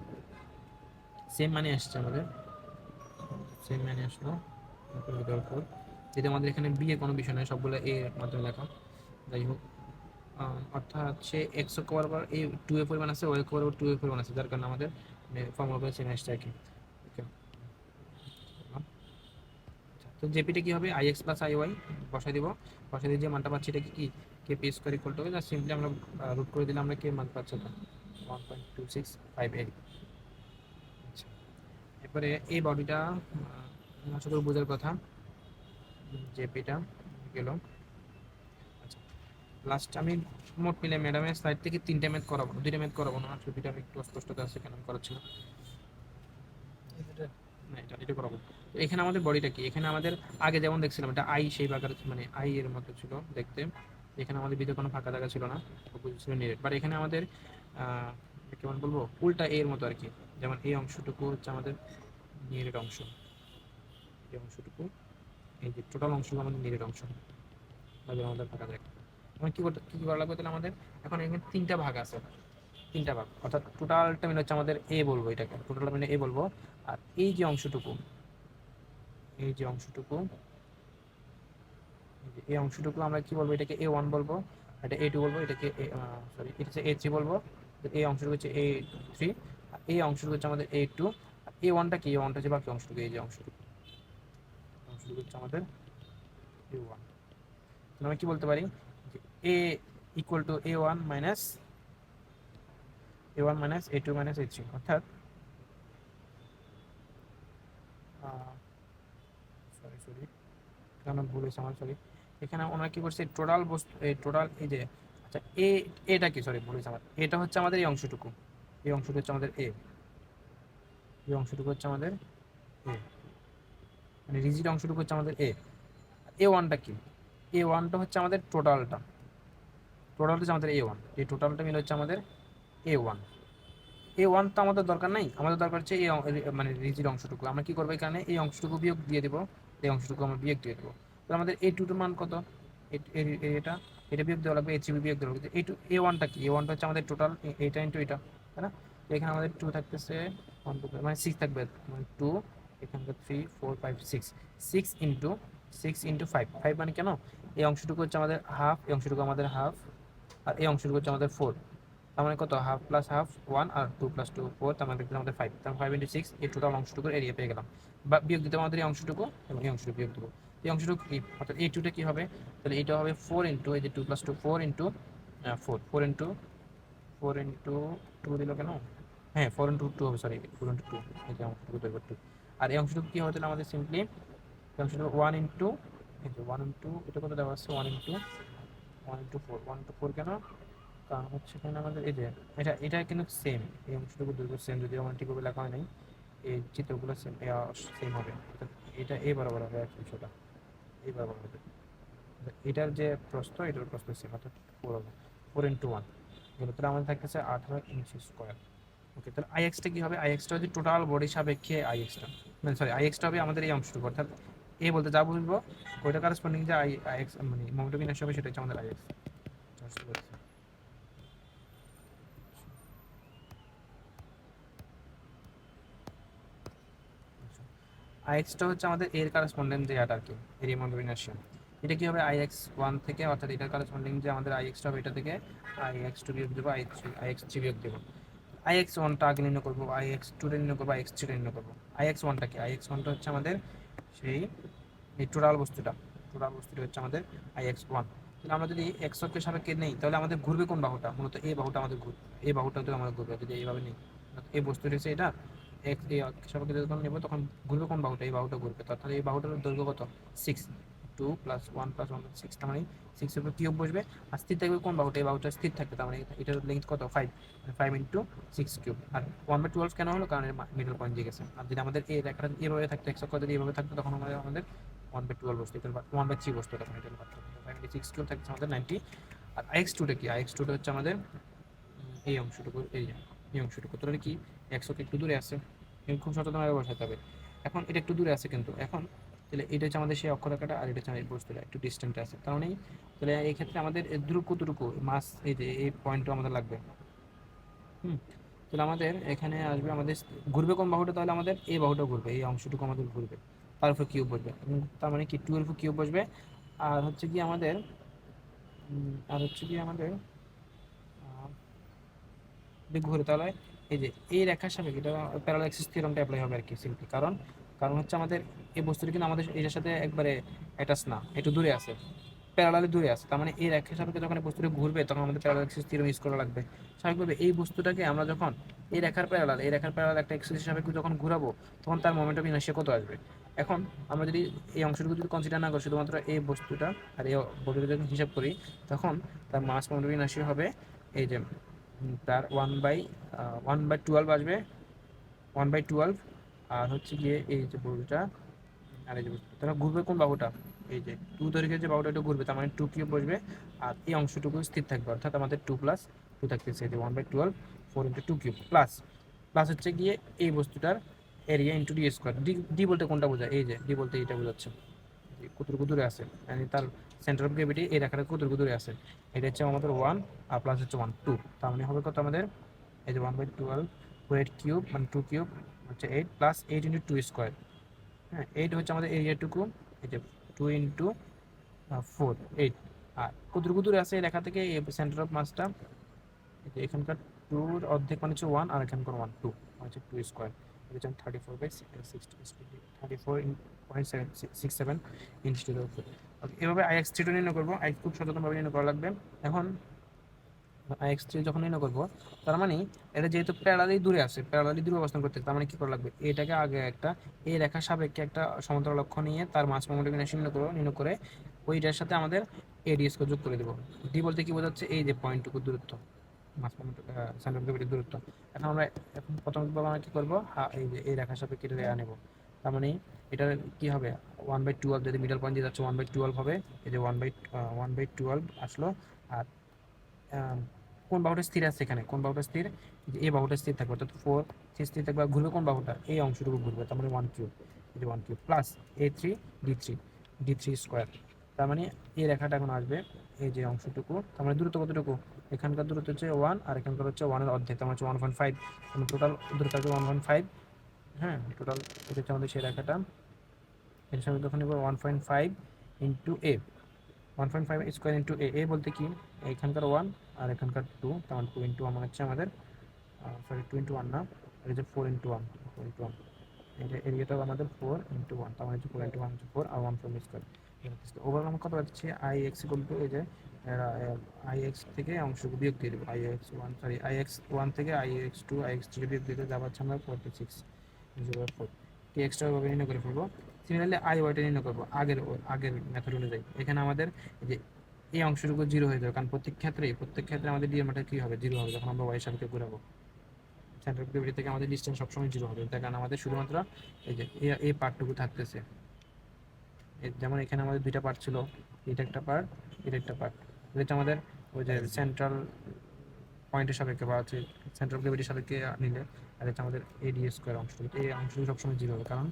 সেম মানে আসছে আমাদের, সেম মানে আসলো 4, যদি আমাদের এখানে বি এর কোনো বিষয় নয়, সবগুলো এ এর মাধ্যমে লেখা, যাই হোক অর্থাৎ সে এক্স অক্ষ বরাবর এই 2 এর পরিমাণ আছে, ওয়াই অক্ষ বরাবর 2 এর পরিমাণ আছে, যার কারণে আমাদের ফর্মুলা চেঞ্জ আসছে আর কি। ওকে, তো জেপিটা কি হবে, I X plus I Y বসাই দিব, বসাই দিয়ে যে মানটা পাচ্ছি এটা কি, K P square equal to, just simply আমরা রুট করে দিলে আমরা কে মান পাচ্ছি 1.2658। আচ্ছা, এরপরে এই বডিটা আশা করি বোঝার কথা, জেপিটা গেল। আচ্ছা, লাস্ট আমি মোট মিলে ম্যাডামের সাইড থেকে 3টা ম্যাথ করাবো, 2টা ম্যাথ করাবো না, ছবিটা আমি একটু অস্পষ্টতা আছে কেন করাচ্ছি না, না এটা করাবো। তো এখানে আমাদের বডিটা কি, এখানে আমাদের আগে যেমন দেখছিলাম এটা আই সেই আকার, মানে আই এর মতো ছিল দেখতে, এখানে আমাদের ভিতরে কোনো ফাঁকা জায়গা ছিল না, ছিল নিরেট, বাট এখানে আমাদের কেমন বলবো, উল্টা এর মতো আর কি, যেমন এই অংশটুকু হচ্ছে আমাদের নিরেট অংশ, এই অংশটুকু, এই যে টোটাল অংশগুলো আমাদের নিরেট অংশ, আমাদের ফাঁকা জায়গা। এখন কি করা লাগবে তাহলে আমাদের, এখন এখানে 3টা ভাগ আছে, 3টা ভাগ, অর্থাৎ টোটালটা মিলে হচ্ছে আমাদের এ বলবো, এটাকে টোটালটা মিলে এ বলবো, আর এই যে অংশটুকু, এই যে অংশটুকু, এই অংশটুকু আমরা কি বলবো, এটাকে এ ওয়ান বলবো, এটা এ টু বলবো, এটাকে সরি এটা হচ্ছে এ থ্রি বলবো, এই অংশটুকু হচ্ছে এ থ্রি, আর এই অংশটুকু হচ্ছে আমাদের এ টু, আর এ ওয়ানটা কি, এ ওয়ানটা হচ্ছে বাকি অংশটুকু, এই যে অংশটুকু, অংশটুকু হচ্ছে আমাদের এ ওয়ান। তো আমরা কি বলতে পারি যে A equal to a1 minus a2 minus a3, অর্থাৎ সরি এখানে ভুল হয়েছে আমার, সরি। এখানে ওনারা কি করছে, টোটাল বস্তু টোটাল এই যে, আচ্ছা এটা কি, সরি ভুল হয়েছে আমার, এটা হচ্ছে আমাদের এই অংশটুকু, এই অংশটুকু হচ্ছে আমাদের এই অংশটুকু হচ্ছে আমাদের এ, মানে রিজিড অংশটুকু হচ্ছে আমাদের a1টা কি, a1টা হচ্ছে আমাদের টোটালটা হচ্ছে আমাদের a1, এই টোটালটা মিলে হচ্ছে আমাদের a1 তো আমাদের দরকার নাই, আমাদের দরকার হচ্ছে এই মানে রিজিড অংশটুকু। আমরা কি করবো, এখানে এই অংশটুকু বিয়োগ দিয়ে দেবো, এই অংশটুকু আমরা বিয়োগ দিয়ে দেবো। তো আমাদের a2 মান কত, এটা এটা বিয়োগ দেওয়া লাগবে, a3 বিয়োগ দেওয়া লাগবে। a1টা কি, a1টা হচ্ছে আমাদের টোটাল, এটা ইন্টু এটা, তাই না? তো এখানে আমাদের 2 থাকতেছে, 1 2 মানে 6 থাকবে, মানে 2, এখানকার 3 4 5 6, 6 ইন্টু 5, 5 মানে কেন, এই অংশটুকু হচ্ছে আমাদের হাফ, এই অংশটুকু আমাদের হাফ, আর এই অংশটুকু হচ্ছে আমাদের 4। তার মানে কত, হাফ প্লাস হাফ 1, আর 2 প্লাস 2 4, তার মানে দেখতে আমাদের 5, তার 5 × 6, এই টোটাল অংশটুকুর এরিয়া পেয়ে গেলাম। বা বিয়োগ দিতে আমাদের এই অংশটুকু এবং এই অংশটুকু বিয়োগ দেবো। এই অংশটুকু কি, অর্থাৎ এই 2টা কি হবে, তাহলে এটা হবে 4 ইন্টু এই যে 2 প্লাস 2 4 ইন্টু 4 ইন্টু 2 দিল কেন, হ্যাঁ 4 × 2 হবে, সরি 4 × 2, এই যে অংশটুকু তৈরি 2। আর এই অংশটুকু কি হবে, তাহলে আমাদের সিম্পলি এই অংশটুকু 1 ইন্টু, এই যে 1 ইন্টু এটা কত দেওয়া আছে, 1 ইন্টু 4 কেন, কারণ হচ্ছে এখানে আমাদের এই যে এটা কিন্তু সেম, এই অংশটুকু দৈর্ঘ্য সেম, যদিও আমার ঠিকভাবে লেখা হয় নাই, এই চিত্রগুলো সেম সেম হবে, অর্থাৎ এটা এই বরাবর হবে, এক বিষয়টা এই বরাবর হবে, এটার যে প্রস্থ, এটার প্রস্থ সেম, অর্থাৎ 4 হবে, 4 × 1 গেল, তাহলে আমাদের থাকতেছে 18 ইঞ্চি স্কোয়ার। ওকে, তাহলে আইএক্সটা কি হবে, আইএক্সটা হচ্ছে টোটাল বডি সাপেক্ষে আইএক্সটা, মানে সরি আইএক্সটা হবে আমাদের এই অংশটুকু, অর্থাৎ এ বলতে যা বুঝবো ওইটা কারেসপন্ডিং যে আইএক্স মানে মোমেন্টাম ইনার্সি হবে, সেটা হচ্ছে আমাদের আইএক্স। আইএক্সটা হচ্ছে আমাদের এর কারেসপন্ডেন্ট যে আর কি, এর মোমেন্টাম ইনার্সিয়া। এটা কি হবে, আইএক্স 1 থেকে, অর্থাৎ এটার কারেসপন্ডিং যে আমাদের আইএক্সটা হবে, এটা থেকে আইএক্স 2 বিয়োগ দেবো, আইএক্স 3 বিয়োগ দেবো। আইএক্স 1টা আগে নির্ণয় করবো, আইএক্স 2টা নির্ণয় করবো, আইএক্স 3টা নির্ণয় করবো। আইএক্স 1টা কি, আইএক্স 1টা হচ্ছে আমাদের সেই এই টোটাল বস্তুটা হচ্ছে আমাদের আইএক্স 1। তাহলে আমরা যদি এক্স অক্ষের সাপেক্ষে নেই, তাহলে আমাদের ঘুরবে কোন বাহুটা, মূলত এই বাহুটা আমাদের ঘুরবে, এই বাহুটা তো আমাদের ঘুরবে যদি এইভাবে নেই, এই বস্তুটা হচ্ছে এটা, এক্স এই অক্ষের সাপেক্ষে যখন নেবো তখন ঘুরবে কোন বাহুটা, এই বাহুটা ঘুরবে, অর্থাৎ এই বাহুটার দৈর্ঘ্য কত, 6, 2 + 1 + 1 6, তার মানে 6 এর উপর কিউব বসবে, আর স্থির থাকবে কোন বাহুটা, এই বাহুটা স্থির থাকবে, তার মানে এটার লেন্থ কত, 5, 5 × 6 কিউব। আর 1/12 কেন হলো, কারণ এর মিডল পয়েন্ট দিয়ে গেছে। আর যদি আমাদের এই রেখাটা এভাবে থাকতো, এক্স অক্ষ যদি এভাবে থাকতো, তখন আমাদের 1/12 বসতো, এটা 1/3 বসতো, তখন এটা পার্থক্য, 5 × 6 কিউব থাকছে আমাদের 90। আর আইএক্স 2টা কি, আইএক্স 2টা হচ্ছে আমাদের এই অংশটুকু, এই অংশটুকু তাহলে কি, এক্স অক্ষ একটু দূরে আছে, খুব সচেতনভাবে বসাতে হবে। এখন এটা একটু দূরে আছে কিন্তু, এখন তাহলে এটা হচ্ছে আমাদের সেই অক্ষরেখাটা, আর এটা হচ্ছে আমাদের বস্তুটা একটু ডিস্টেন্ট আছে, তার মানে তাহলে এই ক্ষেত্রে আমাদের দূর কতটুকু মাস, এই যে এই পয়েন্টটা আমাদের লাগবে। হুম, তাহলে আমাদের এখানে আসবে, আমাদের ঘুরবে কোন বাহুটা, তাহলে আমাদের এই বাহুটা ঘুরবে, এই অংশটুকু আমাদের ঘুরবে, তার উপর কিউব বসবে, তার মানে কি 12 কিউব বসবে। আর হচ্ছে কি আমাদের ঘুরে, তাহলে এই যে এই রেখার সাপেক্ষে এটা প্যারালাল অ্যাক্সিস থিওরামটা অ্যাপ্লাই হবে আর কি, সিম্পলি। কারণ কারণ হচ্ছে আমাদের এই বস্তুটা কিন্তু আমাদের এটার সাথে একবারে অ্যাটাচ না, একটু দূরে আছে, প্যারালালি দূরে আছে, তার মানে এই রেখার সাপেক্ষে যখন এই বস্তুটা ঘুরবে, তখন আমাদের প্যারালাল অ্যাক্সিস থিওরাম ইউজ করা লাগবে। স্বাভাবিকভাবে এই বস্তুটাকে আমরা যখন এই রেখার প্যারালাল একটা অ্যাক্সিস সাপেক্ষে যখন ঘুরাবো, তখন তার মোমেন্ট অফ ইনার্শিয়া কত আসবে। এখন আমরা যদি এই অংশটুকু যদি কনসিডার না করি, শুধুমাত্র এই বস্তুটা আর এই বস্তুটা যদি হিসাব করি, তখন তার মাস মোমেন্ট অফ ইনার্শিয়া হবে এই যে তার 1/12 আসবে, 1/12। আর হচ্ছে গিয়ে এই যে বস্তুটা, আর এই যে বস্তুটা, তাহলে ঘুরবে কোন বাহুটা, এই যে 2 দৈর্ঘ্যের যে বাহুটা, এটা ঘুরবে, তার মানে 2 কিউব বসবে, আর এই অংশটুকু স্থির থাকবে, অর্থাৎ আমাদের 2 + 2 থাকতেছে, যে 1/12 4 × 2 কিউব, প্লাস হচ্ছে গিয়ে এই বস্তুটার area into D square. D বলতে কোনটা বোঝায়, এই যে ডি বলতে এইটা বোঝাচ্ছে, যে কতটুকু দূরে আছে, মানে তার সেন্টার অফ গ্র্যাভিটি এই রেখাটা কতটুকু দূরে আছে, এটা হচ্ছে আমাদের 1, আর প্লাস হচ্ছে 1 2, তার মানে হবে কত আমাদের, এই যে 1/12 8 কিউব, মানে 2 কিউব হচ্ছে 8, প্লাস 8 × 2 স্কোয়ার। হ্যাঁ, 8 হচ্ছে আমাদের এরিয়াটুকু, এই যে 2 × 4 8। আর কতটুকু দূরে আছে এই রেখা থেকে এই সেন্টার অফ মাসটা, এখানকার 2 অর্ধেক মানে হচ্ছে 1, আর এখানকার 1 2 হচ্ছে 2 স্কোয়ার, এটা হচ্ছে 34/60 34.67 ইঞ্চ টু দ্য এভাবে আইএক্স থ্রিটা নির্ণয় করবো, আই খুব সচেতনভাবে নির্ণয় করা লাগবে। এখন আইএক্স থ্রি যখন নির্ণয় করবো, তার মানে এটা যেহেতু প্যারালালি দূরে আছে, প্যারালালি দূরে অবস্থান করতে, তার মানে কি করা লাগবে, এটাকে আগে একটা এই রেখার সাপেক্ষে একটা সমান্তরাল অক্ষ নিয়ে তার মাস মোমেন্ট নির্ণয় করে ওইটার সাথে আমাদের এডি স্কোয়ার যোগ করে দেবো। ডি বলতে কি বোঝাচ্ছে, এই যে পয়েন্টটুকু দূরত্ব, মাস মোমেন্ট সেন্টার অফ গ্র্যাভিটির দূরত্ব। এখন আমরা প্রথম আমরা কি করবো, এই যে এই রেখার সাপেক্ষে এটা নেব। তার মানে এটা কি হবে, 1/12, যদি মিডল পয়েন্ট দিয়ে যাচ্ছে 1/12 হবে। এই যে 1/12 আসলো। আর কোন বাহুটা স্থির আছে এখানে, কোন বাহুটা স্থির, যে এই বাহুটা স্থির থাকবে, অর্থাৎ 4 স্থির থাকবে। ঘুরবে কোন বাহুটা, এই অংশটুকু ঘুরবে, তার মানে 1 কিউব, এই যে 1 cube plus A3 D3 square. তার মানে এই রেখাটা এখন আসবে এই যে অংশটুকু, তার মানে দূরত্ব কতটুকু, এখানকার দূরত্ব হচ্ছে 1 আর এখানকার হচ্ছে 1 এর অর্ধেক, তার মানে হচ্ছে 1.5, টোটাল দূরত্ব হচ্ছে 1.5। হ্যাঁ, টোটাল এটা হচ্ছে আমাদের সেই রেখাটা। এর সঙ্গে তখন নেব 1.5 ইন্টু এ, 1.5 স্কোয়ার ইন্টু এ। বলতে কি, এখানকার 1 আর এখানকার 2, তার মানে 2 ইন্টু 1 হচ্ছে আমাদের, সরি 2 ইন্টু 1 না, এটা হচ্ছে 4 ইন্টু 1, এটা এরিয়াটাও আমাদের 4 ইন্টু 1, তার মানে হচ্ছে 4 ইন্টু 1 হচ্ছে 4 আর 1 4 স্কোয়ার। ওভারঅল আমরা কত পাচ্ছি, আই এক্স ইকুয়াল টু, এই যে আই এক্স থেকে অংশকে বিয়োগ দিয়ে দেবো, আই এক্স ওয়ান থেকে আই এক্স থ্রি বিয়োগ দিয়ে দেবো, যা পাচ্ছি আমরা 46.04। টি এক্সটা ওইভাবে নির্ণয় করে ফেলবো। সিমিলারলি আই ওয়াইটা নির্ণয় করবো আগের মেথড অনুযায়ী। এখানে আমাদের যে এই অংশটুকু জিরো হয়ে যাবে, কারণ প্রত্যেক ক্ষেত্রে আমাদের ডি এর মানটা কি হবে, জিরো হবে যখন আমরা ওয়াই সাপেক্ষে ঘুরাবো। সেন্টার অফ গ্র্যাভিটি থেকে আমাদের ডিসটেন্স সবসময় জিরো হবে, তার কারণ আমাদের শুধুমাত্র এই যে এই পার্টটুকু থাকতেছে। যেমন এখানে আমাদের দুইটা পার্ট ছিল, এটা একটা পার্ট, এটা একটা পার্ট। এটা আমাদের ওই যে সেন্ট্রাল পয়েন্টের সাপেক্ষে বা হচ্ছে সেন্টার অফ গ্র্যাভিটির সাপেক্ষে নিলে, আর এটা আমাদের এডি স্কোয়ার অংশটুকু, এই অংশটুকু সবসময় জিরো হবে। কারণ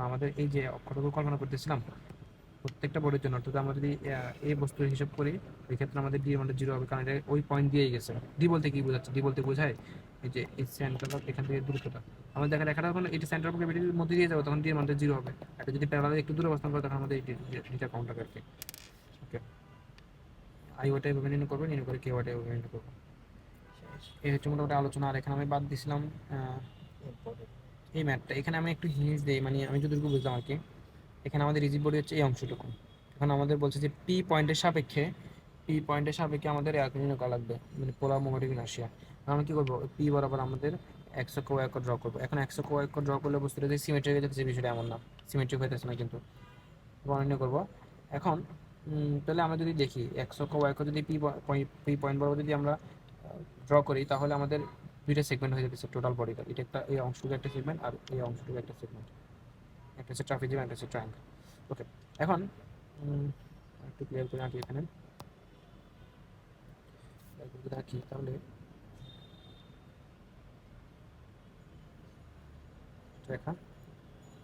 আমাদের এই যে অক্ষরটুকু কল্পনা করতেছিলাম প্রত্যেকটা বোর্ডের জন্য, অর্থাৎ আমরা যদি এই বস্তুর হিসাব করি, ওই ক্ষেত্রে আমাদের ডি আমাদের জিরো হবে, কারণ এটা ওই পয়েন্ট দিয়েই গেছে। ডি বলতে কি বোঝাচ্ছে, ডি বলতে বোঝায় এই যে এই সেন্টার অফ এখান থেকে দূরত্বটা আমাদের দেখা রেখাটা যখন এটি সেন্টার অফ গ্র্যাভিটির মধ্যে দিয়ে যাবে, তখন ডি আমাদের জিরো হবে। এটা যদি প্যারালাল একটু দূরে অবস্থান করে, তখন আমাদের এটা কাউন্ট হবে আর কি। ওকে, আই ওয়াটা এভাবে নির্ণয় করবো, নির্ণয় করে কে ওয়াটা এভাবে নির্ণয় করবো। এই হচ্ছে মোটামুটি আলোচনা। আর এখানে আমি বাদ দিছিলাম এই ম্যাথটা। এখানে আমি একটু হিন্স দিই, মানে আমি যতটুকু বুঝলাম আর কি। এখানে আমাদের রিজিড বডি হচ্ছে এই অংশটুকু। এখন আমাদের বলছে যে পি পয়েন্টের সাপেক্ষে আমাদের এক নির্ণয় করা লাগবে, মানে পোলার মোমেন্টাম ইনার্শিয়া। আমরা কি করবো, পি বরাবর আমাদের এক্স অক্ষ ওয়াই অক্ষ ড্র করবো। এখন এক্স অক্ষ ওয়াই অক্ষ ড্র করলে বস্তুটা যে সিমেট্রিক হয়ে যাচ্ছে, বিষয়টা এমন না, সিমেট্রিক হইতেছে না, কিন্তু নির্ণয় করবো। এখন তাহলে আমরা যদি দেখি এক্স অক্ষ ওয়াই অক্ষ যদি পি পয়েন্ট বরাবর যদি আমরা ড্র করি, তাহলে আমাদের দুইটা সেগমেন্ট হয়ে যাচ্ছে টোটাল বডিটা। এটা একটা, এই অংশটুকু একটা সেগমেন্ট, আর এই অংশটুকু একটা সেগমেন্ট, একটা হচ্ছে ট্রাপিজিয়াম, একটা হচ্ছে ট্রায়াঙ্গেল। ওকে, এখন একটু ক্লিয়ার করে আঁকি এখানে, আঁকি তাহলে রেখা,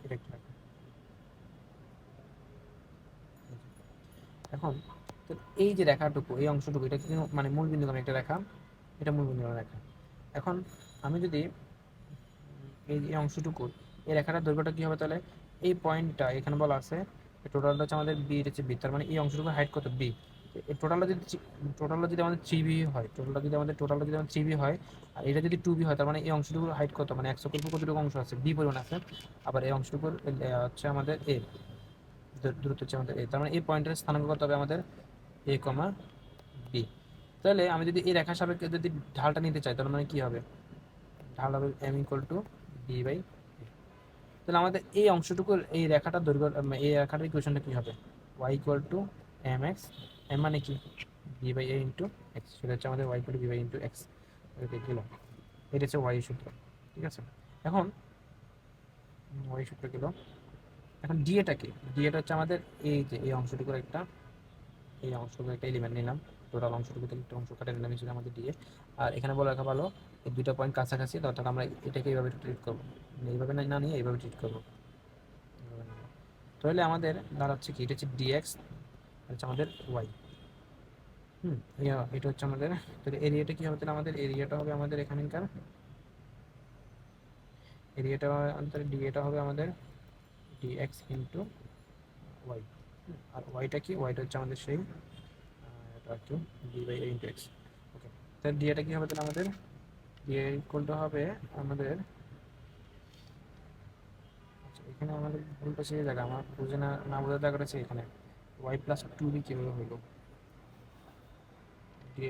এটা একটা রেখা। এখন তো এই যে রেখাটুকু, এই অংশটুকু, এটা কিন্তু মানে মূল বিন্দু একটা রেখা, এটা মূল বিন্দু রেখা। এখন আমি যদি এই অংশটুকু, এই রেখাটার দৈর্ঘ্যটা কি হবে, তাহলে এই পয়েন্টটা এখানে বলা আছে টোটালটা হচ্ছে আমাদের বি, হচ্ছে বি, তার মানে এই অংশটুকু হাইট কত, বি। টোটালটা যদি আমাদের 3b হয়, টোটালটা যদি আমাদের 3b হয়, আর এটা যদি 2b হয়, তার মানে এই অংশটুকুর হাইট কত, মানে 100 করবো কতটুকু অংশ আছে, বি পরিমাণ আছে। আবার এই অংশটুকুর হচ্ছে আমাদের এ, দূরত্ব হচ্ছে আমাদের এ, তার মানে এই পয়েন্টের স্থানাঙ্ক কত হবে আমাদের, এ কমা বি। তাহলে আমি যদি এই রেখার সাপেক্ষে যদি ঢালটা নিতে চাই, তাহলে মানে কি হবে, ঢাল হবে M equal to B by. তাহলে আমাদের এই অংশটুকুর এই রেখাটার দৈর্ঘ্য, এই রেখাটার ইকুয়েশনটা কি হবে, Y equal to M X, M মানে কি, B by A into X, সেটা হচ্ছে আমাদের Y equal to B by into X. গেল, এটা হচ্ছে ওয়াই সূত্র। ঠিক আছে, এখন ওয়াই সূত্র গেল। এখন ডিএটা কি, ডিএটা হচ্ছে আমাদের এই যে এই অংশটুকুর একটা, এই অংশটুকুর একটা এলিমেন্ট নিলাম, টোটাল অংশটুকু থেকে একটা অংশ কাটে নিলাম, হিসেবে আমাদের ডিএ। আর এখানে বলে রাখা ভালো, এই দুইটা পয়েন্ট কাছাকাছি, অর্থাৎ আমরা এটাকে এইভাবে ট্রিট করবো, এইভাবে না নিয়ে এইভাবে ট্রিট করবো। তাহলে আমাদের দাঁড়াচ্ছে কি, এটা হচ্ছে ডিএক্স, হচ্ছে আমাদের ওয়াই। এটা হচ্ছে আমাদের, তাহলে এরিয়াটা কি হবে, তাহলে আমাদের এরিয়াটা হবে আমাদের এখানকার এরিয়াটা, আমাদের ডিএটা হবে আমাদের ডিএক্স ইন্টু ওয়াই। আর ওয়াইটা কি, ওয়াইটা হচ্ছে আমাদের সেই এটা একটু D by A into X. Okay, তাহলে ডিএটা কি হবে, তাহলে আমাদের ডিএ ইকুয়ালটা হবে আমাদের, আচ্ছা এখানে আমাদের ভুলটা সেই জায়গা, আমার বুঝে না বোঝার জায়গাটা আছে এখানে। ওয়াই প্লাস টু বি কীভাবে হলো,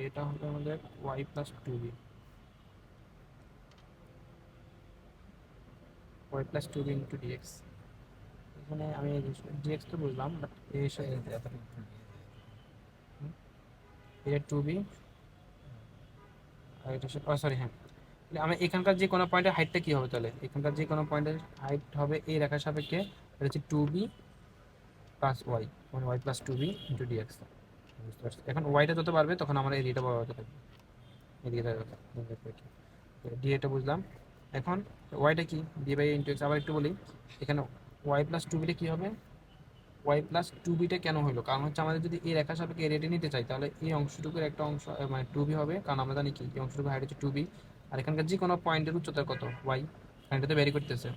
এটা হলো আমাদের Y plus two B, Y plus two B into DX. এখানে আমি ডিএক্স তো বুঝলাম, বাট এর সাথে এটা টু বি আর এটা সরি হ্যাঁ, তাহলে আমি এখানকার যে কোনো পয়েন্টের হাইটটা কী হবে, তাহলে এখানকার যে কোনো পয়েন্টের হাইট হবে এই রেখার সাপেক্ষে, এটা হচ্ছে টু বি প্লাস ওয়াই, মানে Y plus two B into DX. বুঝতে পারছি। এখন ওয়াইটা যত বাড়বে তখন আমার এরিয়াটা বড় হতে থাকবে, এদিকে ডিএটা বুঝলাম। এখন ওয়াইটা কি, ডি বাই ইন্টু এক্স। আবার একটু বলি, এখানে ওয়াই প্লাস টু বিটা কী হবে, ওয়াই প্লাস টু বিটা কেন হলো, কারণ হচ্ছে আমাদের যদি এই রেখার সাপেক্ষে এরিয়াটা নিতে চাই তাহলে এই অংশটুকুর একটা অংশ মানে টু বি হবে, কারণ আমরা জানি কি এই অংশটুকু হাইট হচ্ছে টু বি, আর এখানকার যে কোনো পয়েন্টের উচ্চতা কত ওয়াই, এখানটাতে ভ্যারি করতেছে।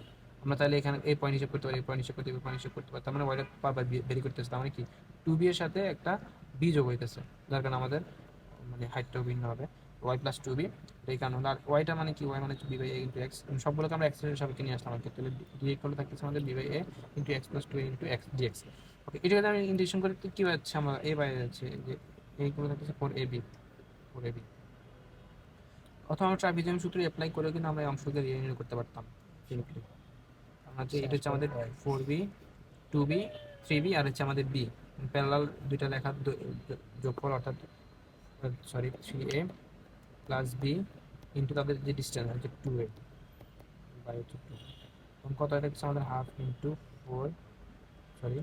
আমরা তাহলে এখানে এই পয়েন্ট হিসেব করতে পারি, এই পয়েন্ট হিসেব করতে পারি, পয়েন্ট হিসেব করতে পারি, তার মানে ওয়াইটা বারবার ভ্যারি করতেছে, তার মানে কি টু বি এর সাথে একটা বি যোগ হইতেছে, যার কারণে আমাদের মানে হাইটটাও ভিন্ন হবে, ওয়াই প্লাস টু বি। এই কারণ হলো, আর ওয়াইটা মানে কি, ওয়াই মানে হচ্ছে B by A into X, সবগুলোকে আমরা এক্সের সাপেক্ষে নিয়ে আসলাম আর কি, তাহলে ডি ইকুয়াল থাকতেছে আমাদের B by A into X plus two into X D X. Okay, এটা যদি আমি ইন্টিগ্রেশন করি তো কী হচ্ছে, আমার এ বাইরে যাচ্ছে, যে এইগুলো থাকতেছে four A B, four A B. অথবা আমরা ট্রাপিজিয়াম সূত্র অ্যাপ্লাই করে কিন্তু আমরা এই অংশকে রিনিউ করতে পারতাম সিম্পলি। আমরা যে এটা হচ্ছে আমাদের four B, two B, three B, আর হচ্ছে আমাদের বি প্যারালাল দুইটা লেখার যোগফল, অর্থাৎ sorry three A plus B into তাদের যে ডিস্টেন্স হচ্ছে টু এ বাই হচ্ছে টু, এবং কত এটা হচ্ছে আমাদের হাফ ইন্টু ফোর, সরি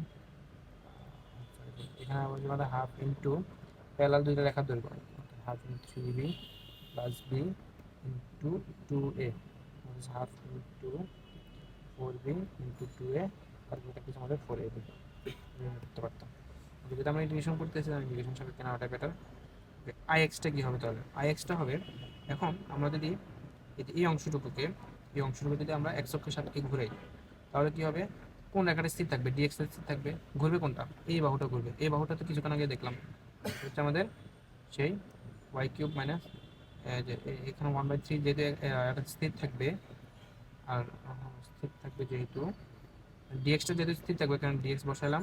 এখানে আমাদের হাফ ইন্টু প্যারালাল দুইটা লেখার দৈর্ঘ্য, half into three B plus B into two A, half into four B into two A, আর এটা কিছু আমাদের ফোর এ বি করতে পারতাম। যদি আমরা ইন্টিগ্রেশন করতেছি, আমি ইন্টিগ্রেশন সাপেক্ষে নেওয়াটা বেটার। আই এক্সটা কী হবে তাহলে, আই এক্সটা হবে, এখন আমরা যদি এই অংশটুকুকে, এই অংশটুকু যদি আমরা এক্স অক্ষের সাপেক্ষে ঘুরাই তাহলে কী হবে, কোন রেখাটা স্থির থাকবে, ডিএক্স স্থির থাকবে, ঘুরবে কোনটা, এই বাহুটা ঘুরবে, এই বাহুটা তো কিছুক্ষণ আগে দেখলাম হচ্ছে আমাদের সেই ওয়াই কিউব মাইনাস, যে এখানে ওয়ান বাই থ্রি যেহেতু একটা স্থির থাকবে, আর স্থির থাকবে যেহেতু ডিএক্সটা যেহেতু স্থির থাকবে, কারণ ডিএক্স বসাইলাম,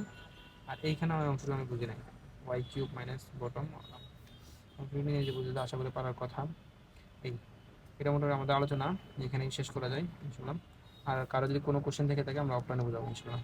আর এইখানে অংশটা আমি বুঝি নাই, ওয়াই কিউব মাইনাস বটম নিয়ে যে বুঝতে আশা করি পারার কথা। এই এটা মোটামুটি আমাদের আলোচনা এখানেই শেষ করা যায় ইনশাল্লাহ। আর কারো যদি কোনো কোশ্চেন থেকে থাকে আমরা অফলাইনে বোঝাবো ইনশাল্লাহ।